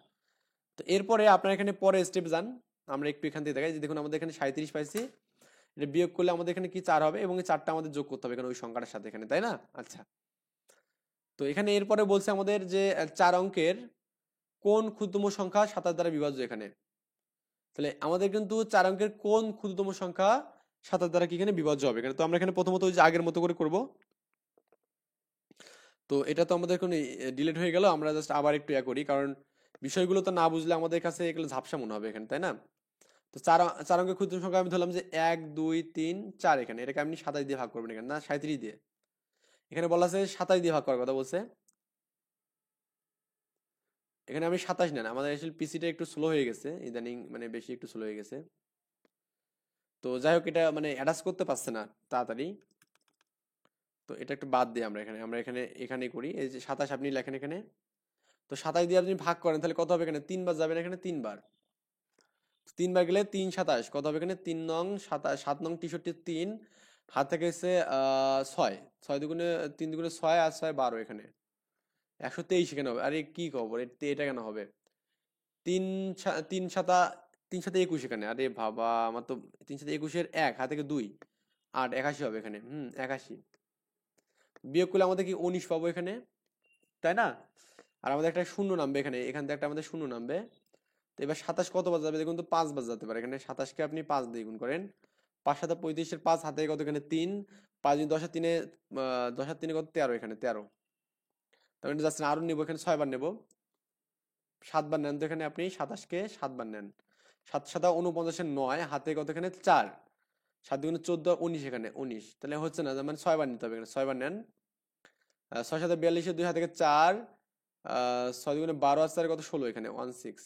তো এরপরে আপনার এখানে পরে স্টেপ যান, আমরা একটু এখান থেকে দেখাই যে দেখুন আমাদের এখানে 37 পাইছি, এটা বিয়োগ করলে আমাদের এখানে কি 4 হবে, এবং এই 4টা আমাদের যোগ করতে হবে এখানে ওই সংখ্যাটার সাথে এখানে, তাই না? আচ্ছা, তো এখানে এরপরে বলছে আমাদের যে 4 অঙ্কের কোন ক্ষুদ্রতম সংখ্যা 27 দ্বারা বিভাজ্য এখানে। তাহলে আমাদের কিন্তু 4 অঙ্কের কোন ক্ষুদ্রতম সংখ্যা 27 দ্বারা কি এখানে বিভাজ্য হবে এখানে। তো আমরা এখানে প্রথমত ওই যে আগের মতো করে করব। তো এটা তো আমাদের এখন ডিলিট হয়ে গেল, আমরা জাস্ট আবার একটু করি, কারণ বিষয়গুলো তো না বুঝলে আমাদের কাছে এগুলো ঝাপসা মনে হবে এখানে, তাই না? তো 4 অঙ্কের ক্ষুদ্রতম সংখ্যা আমি ধরলাম যে 1 2 3 4 এখানে, এটাকে আপনি 27 দিয়ে ভাগ করবেন এখানে, না 37 দিয়ে। এখানে বলা আছে 27 দিয়ে ভাগ করার কথা বলছে, এখানে আমি 27 নেন। আমাদের আসলে পিসিটা একটু স্লো হয়ে গেছে ইদানিং, মানে বেশি একটু স্লো হয়ে গেছে। তো যাই হোক, এটা মানে অ্যাডাপ্ট করতে পারছে না তাড়াতাড়ি। তো এটা একটু বাদ দিই আমরা এখানে, এখানে করি। এই যে 27 আপনি লেখেন এখানে, তো 27 দিয়ে আপনি ভাগ করেন, তাহলে কত হবে এখানে, 3 বার যাবেন এখানে, 3 বার। 3 বার গেলে 3 27, কত হবে এখানে, 3 নং 27, 7 নং 63, 3 হাত থেকে এসে 6, 6 দুগুণে 3 দুগুণে 6, আর 6 12 এখানে 123 এখানে হবে। আরে কি খবর, এটা কেন হবে, 3 3 সাতা 3 সাথে 21 এখানে। আরে বাবা, আমার তো 3 সাথে 21-এর 1 হাত থেকে 2 8, 81 হবে এখানে। 81 বিয়োগ করলে আমাদের কি 19 পাবো এখানে, তাই না? আর আমাদের একটা শূন্য নামবে এখানে, এখান থেকে একটা আমাদের শূন্য নামবে। তো এবার 27 কত বার যাবে দেখুন তো, 5 বার যেতে পারে এখানে। 27-কে আপনি 5 দিয়ে গুণ করেন, 5 7 35-এর 5 হাতে কত এখানে 3, 5 10 আর 3-এ 10 আর 3-এ কত 13 এখানে 13। তার মানে যাচ্ছে না, আরো নেবো এখানে 6 বার নেবো, 7 বার নেন তো এখানে আপনি, 27-কে 7 বার নেন, 7 7 49-এর 9 হাতে কত এখানে 4, 7 দুগুণে 14 19 এখানে 19, তাহলে হচ্ছে না, মানে 6 বার নিতে হবে এখানে, 6 বার নেন। 6 7 42-এর 2 হাতে থেকে 4, 6 দুগুণে 12 আর 4 কত 16 এখানে 16।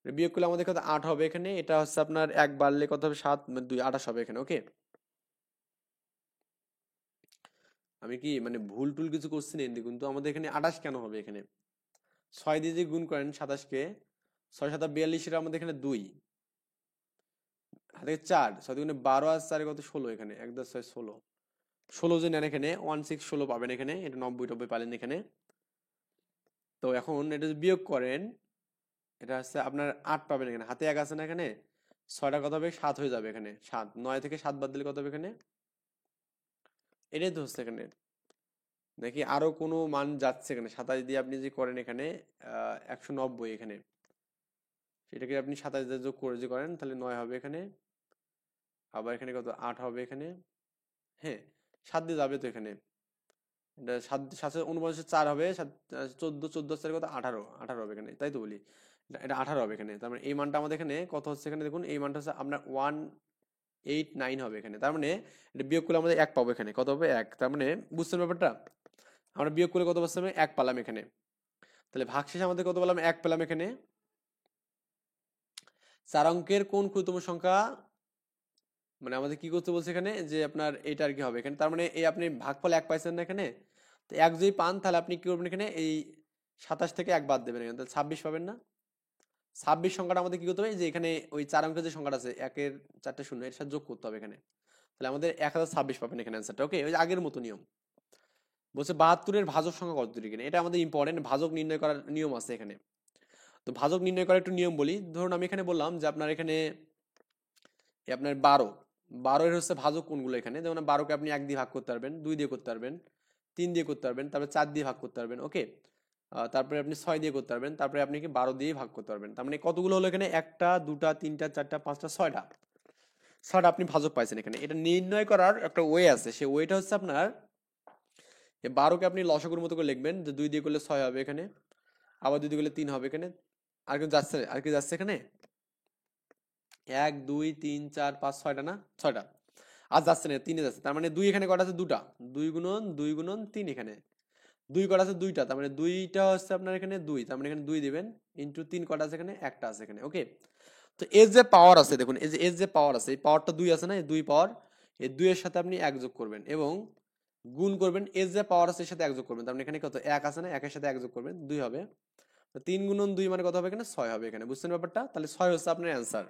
বিয়োগ করলে আমাদের কত 8 হবে এখানে, এটা হচ্ছে আপনার 1 বাড়লে কত হবে 7 2 28 হবে এখানে। ওকে, আমি কি মানে ভুল টুল কিছু করছি না দেখুন তো, আমাদের এখানে 28 কেন হবে এখানে, 6 দিয়ে যে গুণ করেন 27-কে, 6 7 42-এর আমাদের এখানে 2 হাতে 4, 6 দুগুণে 12 আর 4 কত 16 এখানে, 1 10 6 16, 16 যে নেন এখানে 16 16 পাবেন এখানে, এটা 90 90 পালেন এখানে। তো এখন এটা যদি বিয়োগ করেন, এটা হচ্ছে আপনার 8 পাবেন এখানে, হাতে 1 আছে না এখানে, 6টা কত হবে 7 হয়ে যাবে এখানে, 7 9 থেকে 7 বাদ দিলে কত হবে এখানে, এটাই তো হচ্ছে এখানে। নাকি আরো কোনো মান যাচ্ছে এখানে, 27 দিয়ে আপনি যে করেন এখানে 190 এখানে, সেটাকে আপনি 27 দিয়ে যোগ করে যে করেন তাহলে 9 হবে এখানে, আবার এখানে কত 8 হবে এখানে, হ্যাঁ 7 দিয়ে যাবে তো এখানে, এটা 7 7 49 4 হবে, 14 14 4 কত 18 18 হবে এখানে, তাই তো বলি, এটা 18 হবে এখানে। তার মানে এই মানটা আমাদের এখানে কত হচ্ছে এখানে দেখুন, এই মানটা হচ্ছে আপনার 189 হবে এখানে। তার মানে এটা বিয়োগ করলে আমাদের 1 পাবো এখানে, কত হবে 1। তার মানে বুঝছেন ব্যাপারটা, আমরা বিয়োগ করলে কত পাচ্ছি, 1 পালাম এখানে। তাহলে ভাগশেষ আমাদের কত পেলাম, 1 পেলাম এখানে। 4 অঙ্কের কোন ক্ষুদ্রতম সংখ্যা, মানে আমাদের কি করতে বলছে এখানে, যে আপনার এইটা আর কি হবে এখানে। তার মানে এই আপনি ভাগফল 1 পাইছেন না এখানে, তো 1 যদি পান তাহলে আপনি কি করবেন এখানে, এই 27 থেকে 1 বাদ দেবেন এখানে, তাহলে 26 পাবেন না। 26 সংখ্যাটা আমাদের কি করতে হবে, যে এখানে ওই 4 অঙ্কের যে সংখ্যাটা আছে 1-এর 4টে শূন্য, এর সাথে যোগ করতে হবে এখানে, তাহলে আমাদের 1026 পাবেন এখানে অ্যান্সারটা। ওকে, ওই যে আগের মতো নিয়ম। বলছে 72-এর ভাজক সংখ্যা কতটি এখানে, এটা আমাদের ইম্পর্টেন্ট, ভাজক নির্ণয় করার নিয়ম আছে এখানে। তো ভাজক নির্ণয় করার একটু নিয়ম বলি। ধরুন আমি এখানে বললাম যে আপনার এখানে আপনার 12 এর হচ্ছে ভাজক কোনগুলো এখানে, যেমন 12-কে আপনি 1 দিয়ে ভাগ করতে পারবেন, 2 দিয়ে করতে পারবেন, 3 দিয়ে করতে পারবেন, তারপরে 4 দিয়ে ভাগ করতে পারবেন। ওকে, তারপরে আপনি 6 দিয়ে করতে পারবেন, তারপরে আপনি কি 12 দিয়ে ভাগ করতে পারবেন। তার মানে কতগুলো হলো এখানে? 1টা 2টা 3টা 4টা 5টা 6টা। 6টা আপনি ভাজক পাইছেন এখানে। এটা নির্ণয় করার একটা ওয়ে আছে, সেই ওয়েটা হচ্ছে আপনার এই 12কে আপনি লসাগুর মতো করে লিখবেন, যে 2 দিয়ে করলে 6 হবে এখানে, আবার 2 দিয়ে করলে 3 হবে এখানে। আর কি যাচ্ছে? আর কি যাচ্ছে এখানে? 1 2 3 4 5 6টা না? 6টা। আর যাচ্ছে না, 3 এ যাচ্ছে। তার মানে 2 এখানে কটা আছে? 2টা। 2 গুণন 3 এখানে। 2 কটা আছে? 2টা। তার মানে 2টা হচ্ছে আপনার এখানে 2, তার মানে এখানে 2 দিবেন ইনটু 3 কটা আছে এখানে? একটা আছে এখানে। ওকে, তো এর যে পাওয়ার আছে দেখুন, এই যে এর যে পাওয়ার আছে, এই পাওয়ারটা 2 আছে না? এই 2 পাওয়ার, এই 2 এর সাথে আপনি 1 যোগ করবেন এবং গুণ করবেন। এর যে পাওয়ার আছে এর সাথে 1 যোগ করবেন। তার মানে এখানে কত? 1 আছে না? 1 এর সাথে 1 যোগ করবেন, 2 হবে। তো 3 গুণন 2 মানে কত হবে এখানে? 6 হবে এখানে। বুঝছেন ব্যাপারটা? তাহলে 6 হচ্ছে আপনার অ্যান্সার।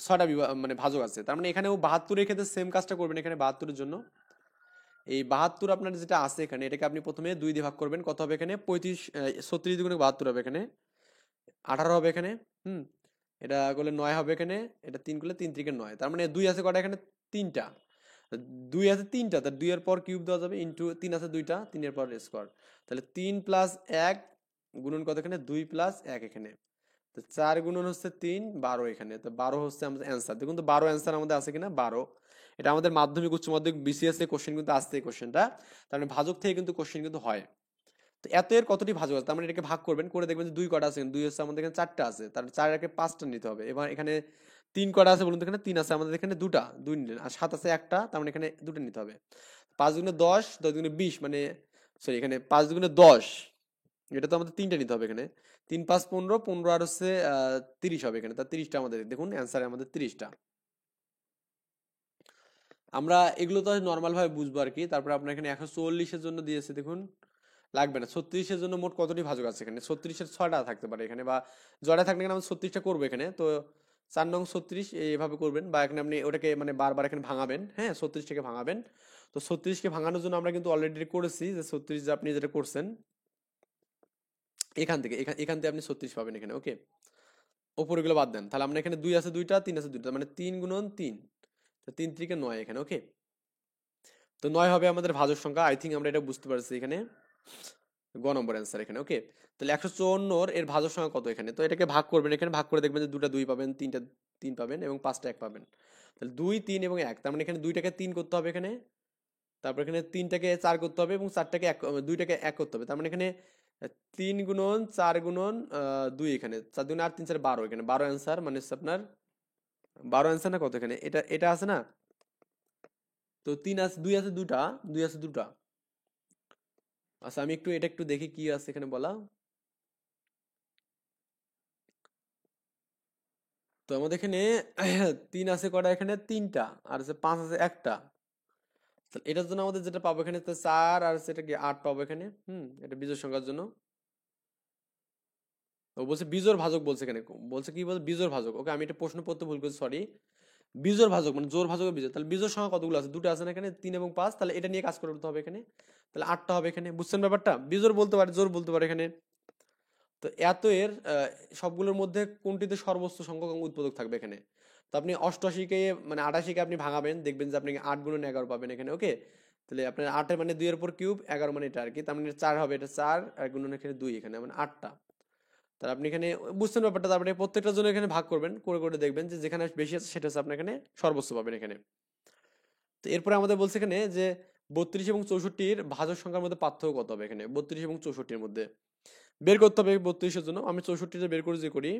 6টা মানে ভাজক আছে। তার মানে এখানেও 72 এর ক্ষেত্রে সেম কাজটা করবেন এখানে 72 এর জন্য। এই 72 আপনার যেটা আছে এখানে, এটাকে আপনি প্রথমে 2 দিয়ে ভাগ করবেন। কত হবে এখানে? 35 36 দুগুণে 72 হবে এখানে, 18 হবে এখানে। হুম, এটা করলে 9 হবে এখানে, এটা 3 করলে 3 3 9। তার মানে 2 আছে কটা এখানে? 3টা। 2 আছে 3টা, তার 2 এর পর কিউব দেওয়া যাবে ইনটু 3 আছে 2টা, 3 এর পর স্কয়ার। তাহলে 3 প্লাস 1 গুণন কত এখানে? 2 প্লাস 1 এখানে। তো 4 গুণন হচ্ছে 3, 12 এখানে। তো 12 হচ্ছে আমাদের অ্যান্সার। দেখুন তো 12 অ্যান্সার আমাদের আছে কিনা? 12। এটা আমাদের মাধ্যমিক উচ্চ মাধ্যমিক বিসিএস এর কোশ্চেন কিন্তু আসছে এই কোশ্চেনটা। তার মানে ভাজক থেকে কিন্তু কোশ্চেন কিন্তু হয়। তো এত এর কতটি ভাজক আছে? তার মানে এটাকে ভাগ করবেন, করে দেখবেন যে 2 কটা আছে। 2 হচ্ছে আমাদের এখানে 4টা আছে, তার 4 এর 5টা নিতে হবে। এবার এখানে 3 কটা আছে বলুন তো? এখানে 3 আছে, আমাদের এখানে 2টা, 2 নিলেন। আর 7 আছে একটা, তার মানে এখানে 2টা নিতে হবে। 5 দুগুণে 10, 10 দুগুণে 20, মানে সরি এখানে 5 দুগুণে 10, এটা তো আমাদের 3টা নিতে হবে এখানে। 3 5 15, 15 আর হচ্ছে 30 হবে এখানে। তার 30টা আমাদের, দেখুন অ্যান্সারে আমাদের 30টা। আমরা এগুলো তো নর্মাল ভাবে বুঝবো আর কি। তারপর আপনার এখানে 140 এর জন্য দিয়েছে, দেখুন লাগবে না। 36 এর জন্য মোট কতটি ভাজক আছে এখানে? 36 এর 6টা থাকতে পারে এখানে, বা জয়টা থাকলে এখানে আমরা 36টা করবো এখানে। তো 4 নং 36 এইভাবে করবেন, বা এখানে আপনি ওটাকে মানে বারবার এখানে ভাঙাবেন। হ্যাঁ, 36টাকে ভাঙাবেন। তো 36কে ভাঙানোর জন্য আমরা কিন্তু অলরেডি করেছি, যে 36 যে আপনি যেটা করছেন এখান থেকে, এখান থেকে আপনি 36 পাবেন এখানে। ওকে, ওপরে গুলো বাদ দেন। তাহলে আমরা এখানে 2 আছে 2টা, 3 আছে 2টা, মানে 3 গুণন 3, তো 3 3 9 এখানে। ওকে, তো 9 হবে আমাদের ভাজক সংখ্যা। আই থিঙ্ক আমরা এটা বুঝতে পারছি এখানে। গ নম্বর অ্যান্সার এখানে। ওকে, তাহলে 154 এর ভাজক সংখ্যা কত এখানে? তো এটাকে ভাগ করবেন, এখানে ভাগ করে দেখবেন যে 2টা 2 পাবেন, 3টা 3 পাবেন এবং 5টা 1 পাবেন। তাহলে 2 3 এবং 1, তার মানে এখানে 2টাকে 3 করতে হবে এখানে, তারপর এখানে 3টাকে 4 করতে হবে এবং 4টাকে 1, 2টাকে 1 করতে হবে। তার মানে এখানে 3 গুণন 4 গুণন 2 এখানে, 4 2 8 3 4 12 এখানে। 12 অ্যান্সার, মানে হচ্ছে আপনার 12 অ্যান্সার না কত এখানে? এটা এটা আছে না? তো 3 আছে, 2 আছে 2টা, 2 আছে 2টা। আচ্ছা, আমি একটু এটা একটু দেখি কি আছে এখানে বলা। তো আমাদের এখানে 3 আছে কটা এখানে? 3টা। আর আছে 5 আছে একটা। তাহলে এটার জন্য আমাদের যেটা পাবো এখানে, তো 4 আর সেটা কি 8 পাবো এখানে। এটা বিজোড় সংখ্যার জন্য। ও বলছে বিজোড় ভাজক, বলছে এখানে। বলছে কি? বলছে বিজোড় ভাজক। ওকে, আমি এটা প্রশ্ন পড়তে ভুল করেছি, সরি। বিজোড় ভাজক মানে জোড় ভাজক বিজোড়। তাহলে বিজোড় সংখ্যা কতগুলো আছে? 2টা আছে না এখানে, 3 এবং 5। তাহলে এটা নিয়ে কাজ করতে হবে এখানে। তাহলে 8টা হবে এখানে। বুঝছেন ব্যাপারটা? বিজোড় বলতে পারে, জোড় বলতে পারে এখানে। তো এত এর সবগুলোর মধ্যে কোনটিতে সর্বোচ্চ সংখ্যক উৎপাদক থাকবে এখানে? তো আপনি 88কে মানে 88কে আপনি ভাঙাবেন, দেখবেন যে আপনি 8 গুণন 11 পাবেন এখানে। ওকে, তাহলে আপনার 8 এর মানে 2 এর উপর কিউব, 11 মানে এটা আর কি। তার মানে 4 হবে, এটা 4 আর গুণন এখানে 2 এখানে, মানে 8টা। তাহলে আপনি এখানে বুঝছেন ব্যাপারটা? তারপরে প্রত্যেকটার জন্য এখানে ভাগ করবেন, করে করে দেখবেন যে যেখানে বেশি আছে সেটা হচ্ছে আপনার এখানে সর্বোচ্চ পাবেন এখানে। তো এরপরে আমাদের বলছে এখানে যে 32 এবং 64 ভাজক সংখ্যার মধ্যে পার্থক্য কত হবে এখানে? 32 এবং 64 মধ্যে বের করতে হবে। 32 এর জন্য আমি 64 বের করে যে করি,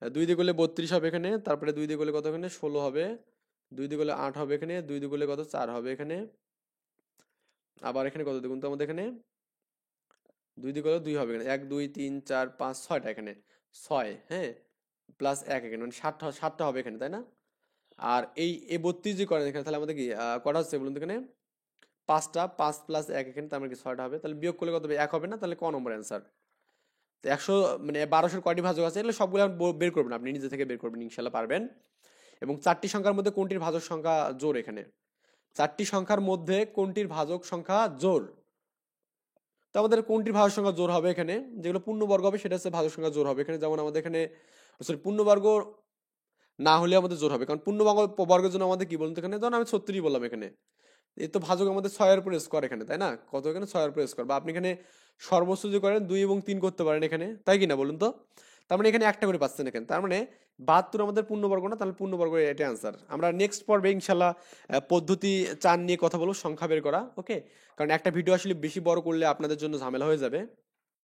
2 দিয়ে করলে 32 হবে এখানে, তারপরে 2 দিয়ে করলে কত এখানে? 16 হবে, 2 দিয়ে করলে 8 হবে এখানে, 2 দিয়ে করলে কত? 4 হবে এখানে। আবার এখানে কত দেখুন তো? আমাদের এখানে 2 দিয়ে করলে 2 হবে এখানে, 1 2 3 4 5 6টা এখানে, 6, হ্যাঁ, প্লাস 1 এখানে, মানে 7টা হবে এখানে, তাই না? আর এই 32 যে করেন এখানে, তাহলে আমাদের কি কটা হচ্ছে বলুন তো এখানে? 5টা, 5 প্লাস 1 এখানে, তার মানে কি 6টা হবে। তাহলে বিয়োগ করলে কত হবে? 1 হবে না? তাহলে ক নম্বর অ্যান্সার? তো 100 মানে 1200 কয়টি ভাজক আছে? এগুলো সবগুলো বের করবেন, আপনি নিজে থেকে বের করবেন, ইনশাল্লাহ পারবেন। এবং 4টি সংখ্যার মধ্যে কোনটির ভাজক সংখ্যা জোড় এখানে? 4টি সংখ্যার মধ্যে কোনটির ভাজক সংখ্যা জোড়? তো আমাদের কোনটির ভাজক সংখ্যা জোড় হবে এখানে? যেগুলো পূর্ণবর্গ হবে সেটা হচ্ছে ভাজক সংখ্যা জোড় হবে এখানে। যেমন আমাদের এখানে সরি, পূর্ণবর্গ না হলে আমাদের জোড় হবে, কারণ পূর্ণবর্গ বর্গের জন্য আমাদের কি বলুন তো এখানে? ধরুন আমি 36 বললাম এখানে, এই তো ভাজক আমাদের 6 এর উপরে স্কোয়ার এখানে, তাই না? কত এখানে 6 এর উপরে স্কোয়ার, বা আপনি এখানে সর্বোচ্চ যদি করেন 2 এবং 3 করতে পারেন এখানে, তাই কি না বলুন তো? তার মানে এখানে একটা করে পাচ্ছেন এখানে, তার মানে 72 আমাদের পূর্ণবর্গ না, তাহলে পূর্ণবর্গ এটা অ্যান্সার। আমরা নেক্সট পর্বে ইনশাল্লাহ পদ্ধতি 4 নিয়ে কথা বলবো, সংখ্যা বের করা, ওকে? কারণ একটা ভিডিও আসলে বেশি বড় করলে আপনাদের জন্য ঝামেলা হয়ে যাবে।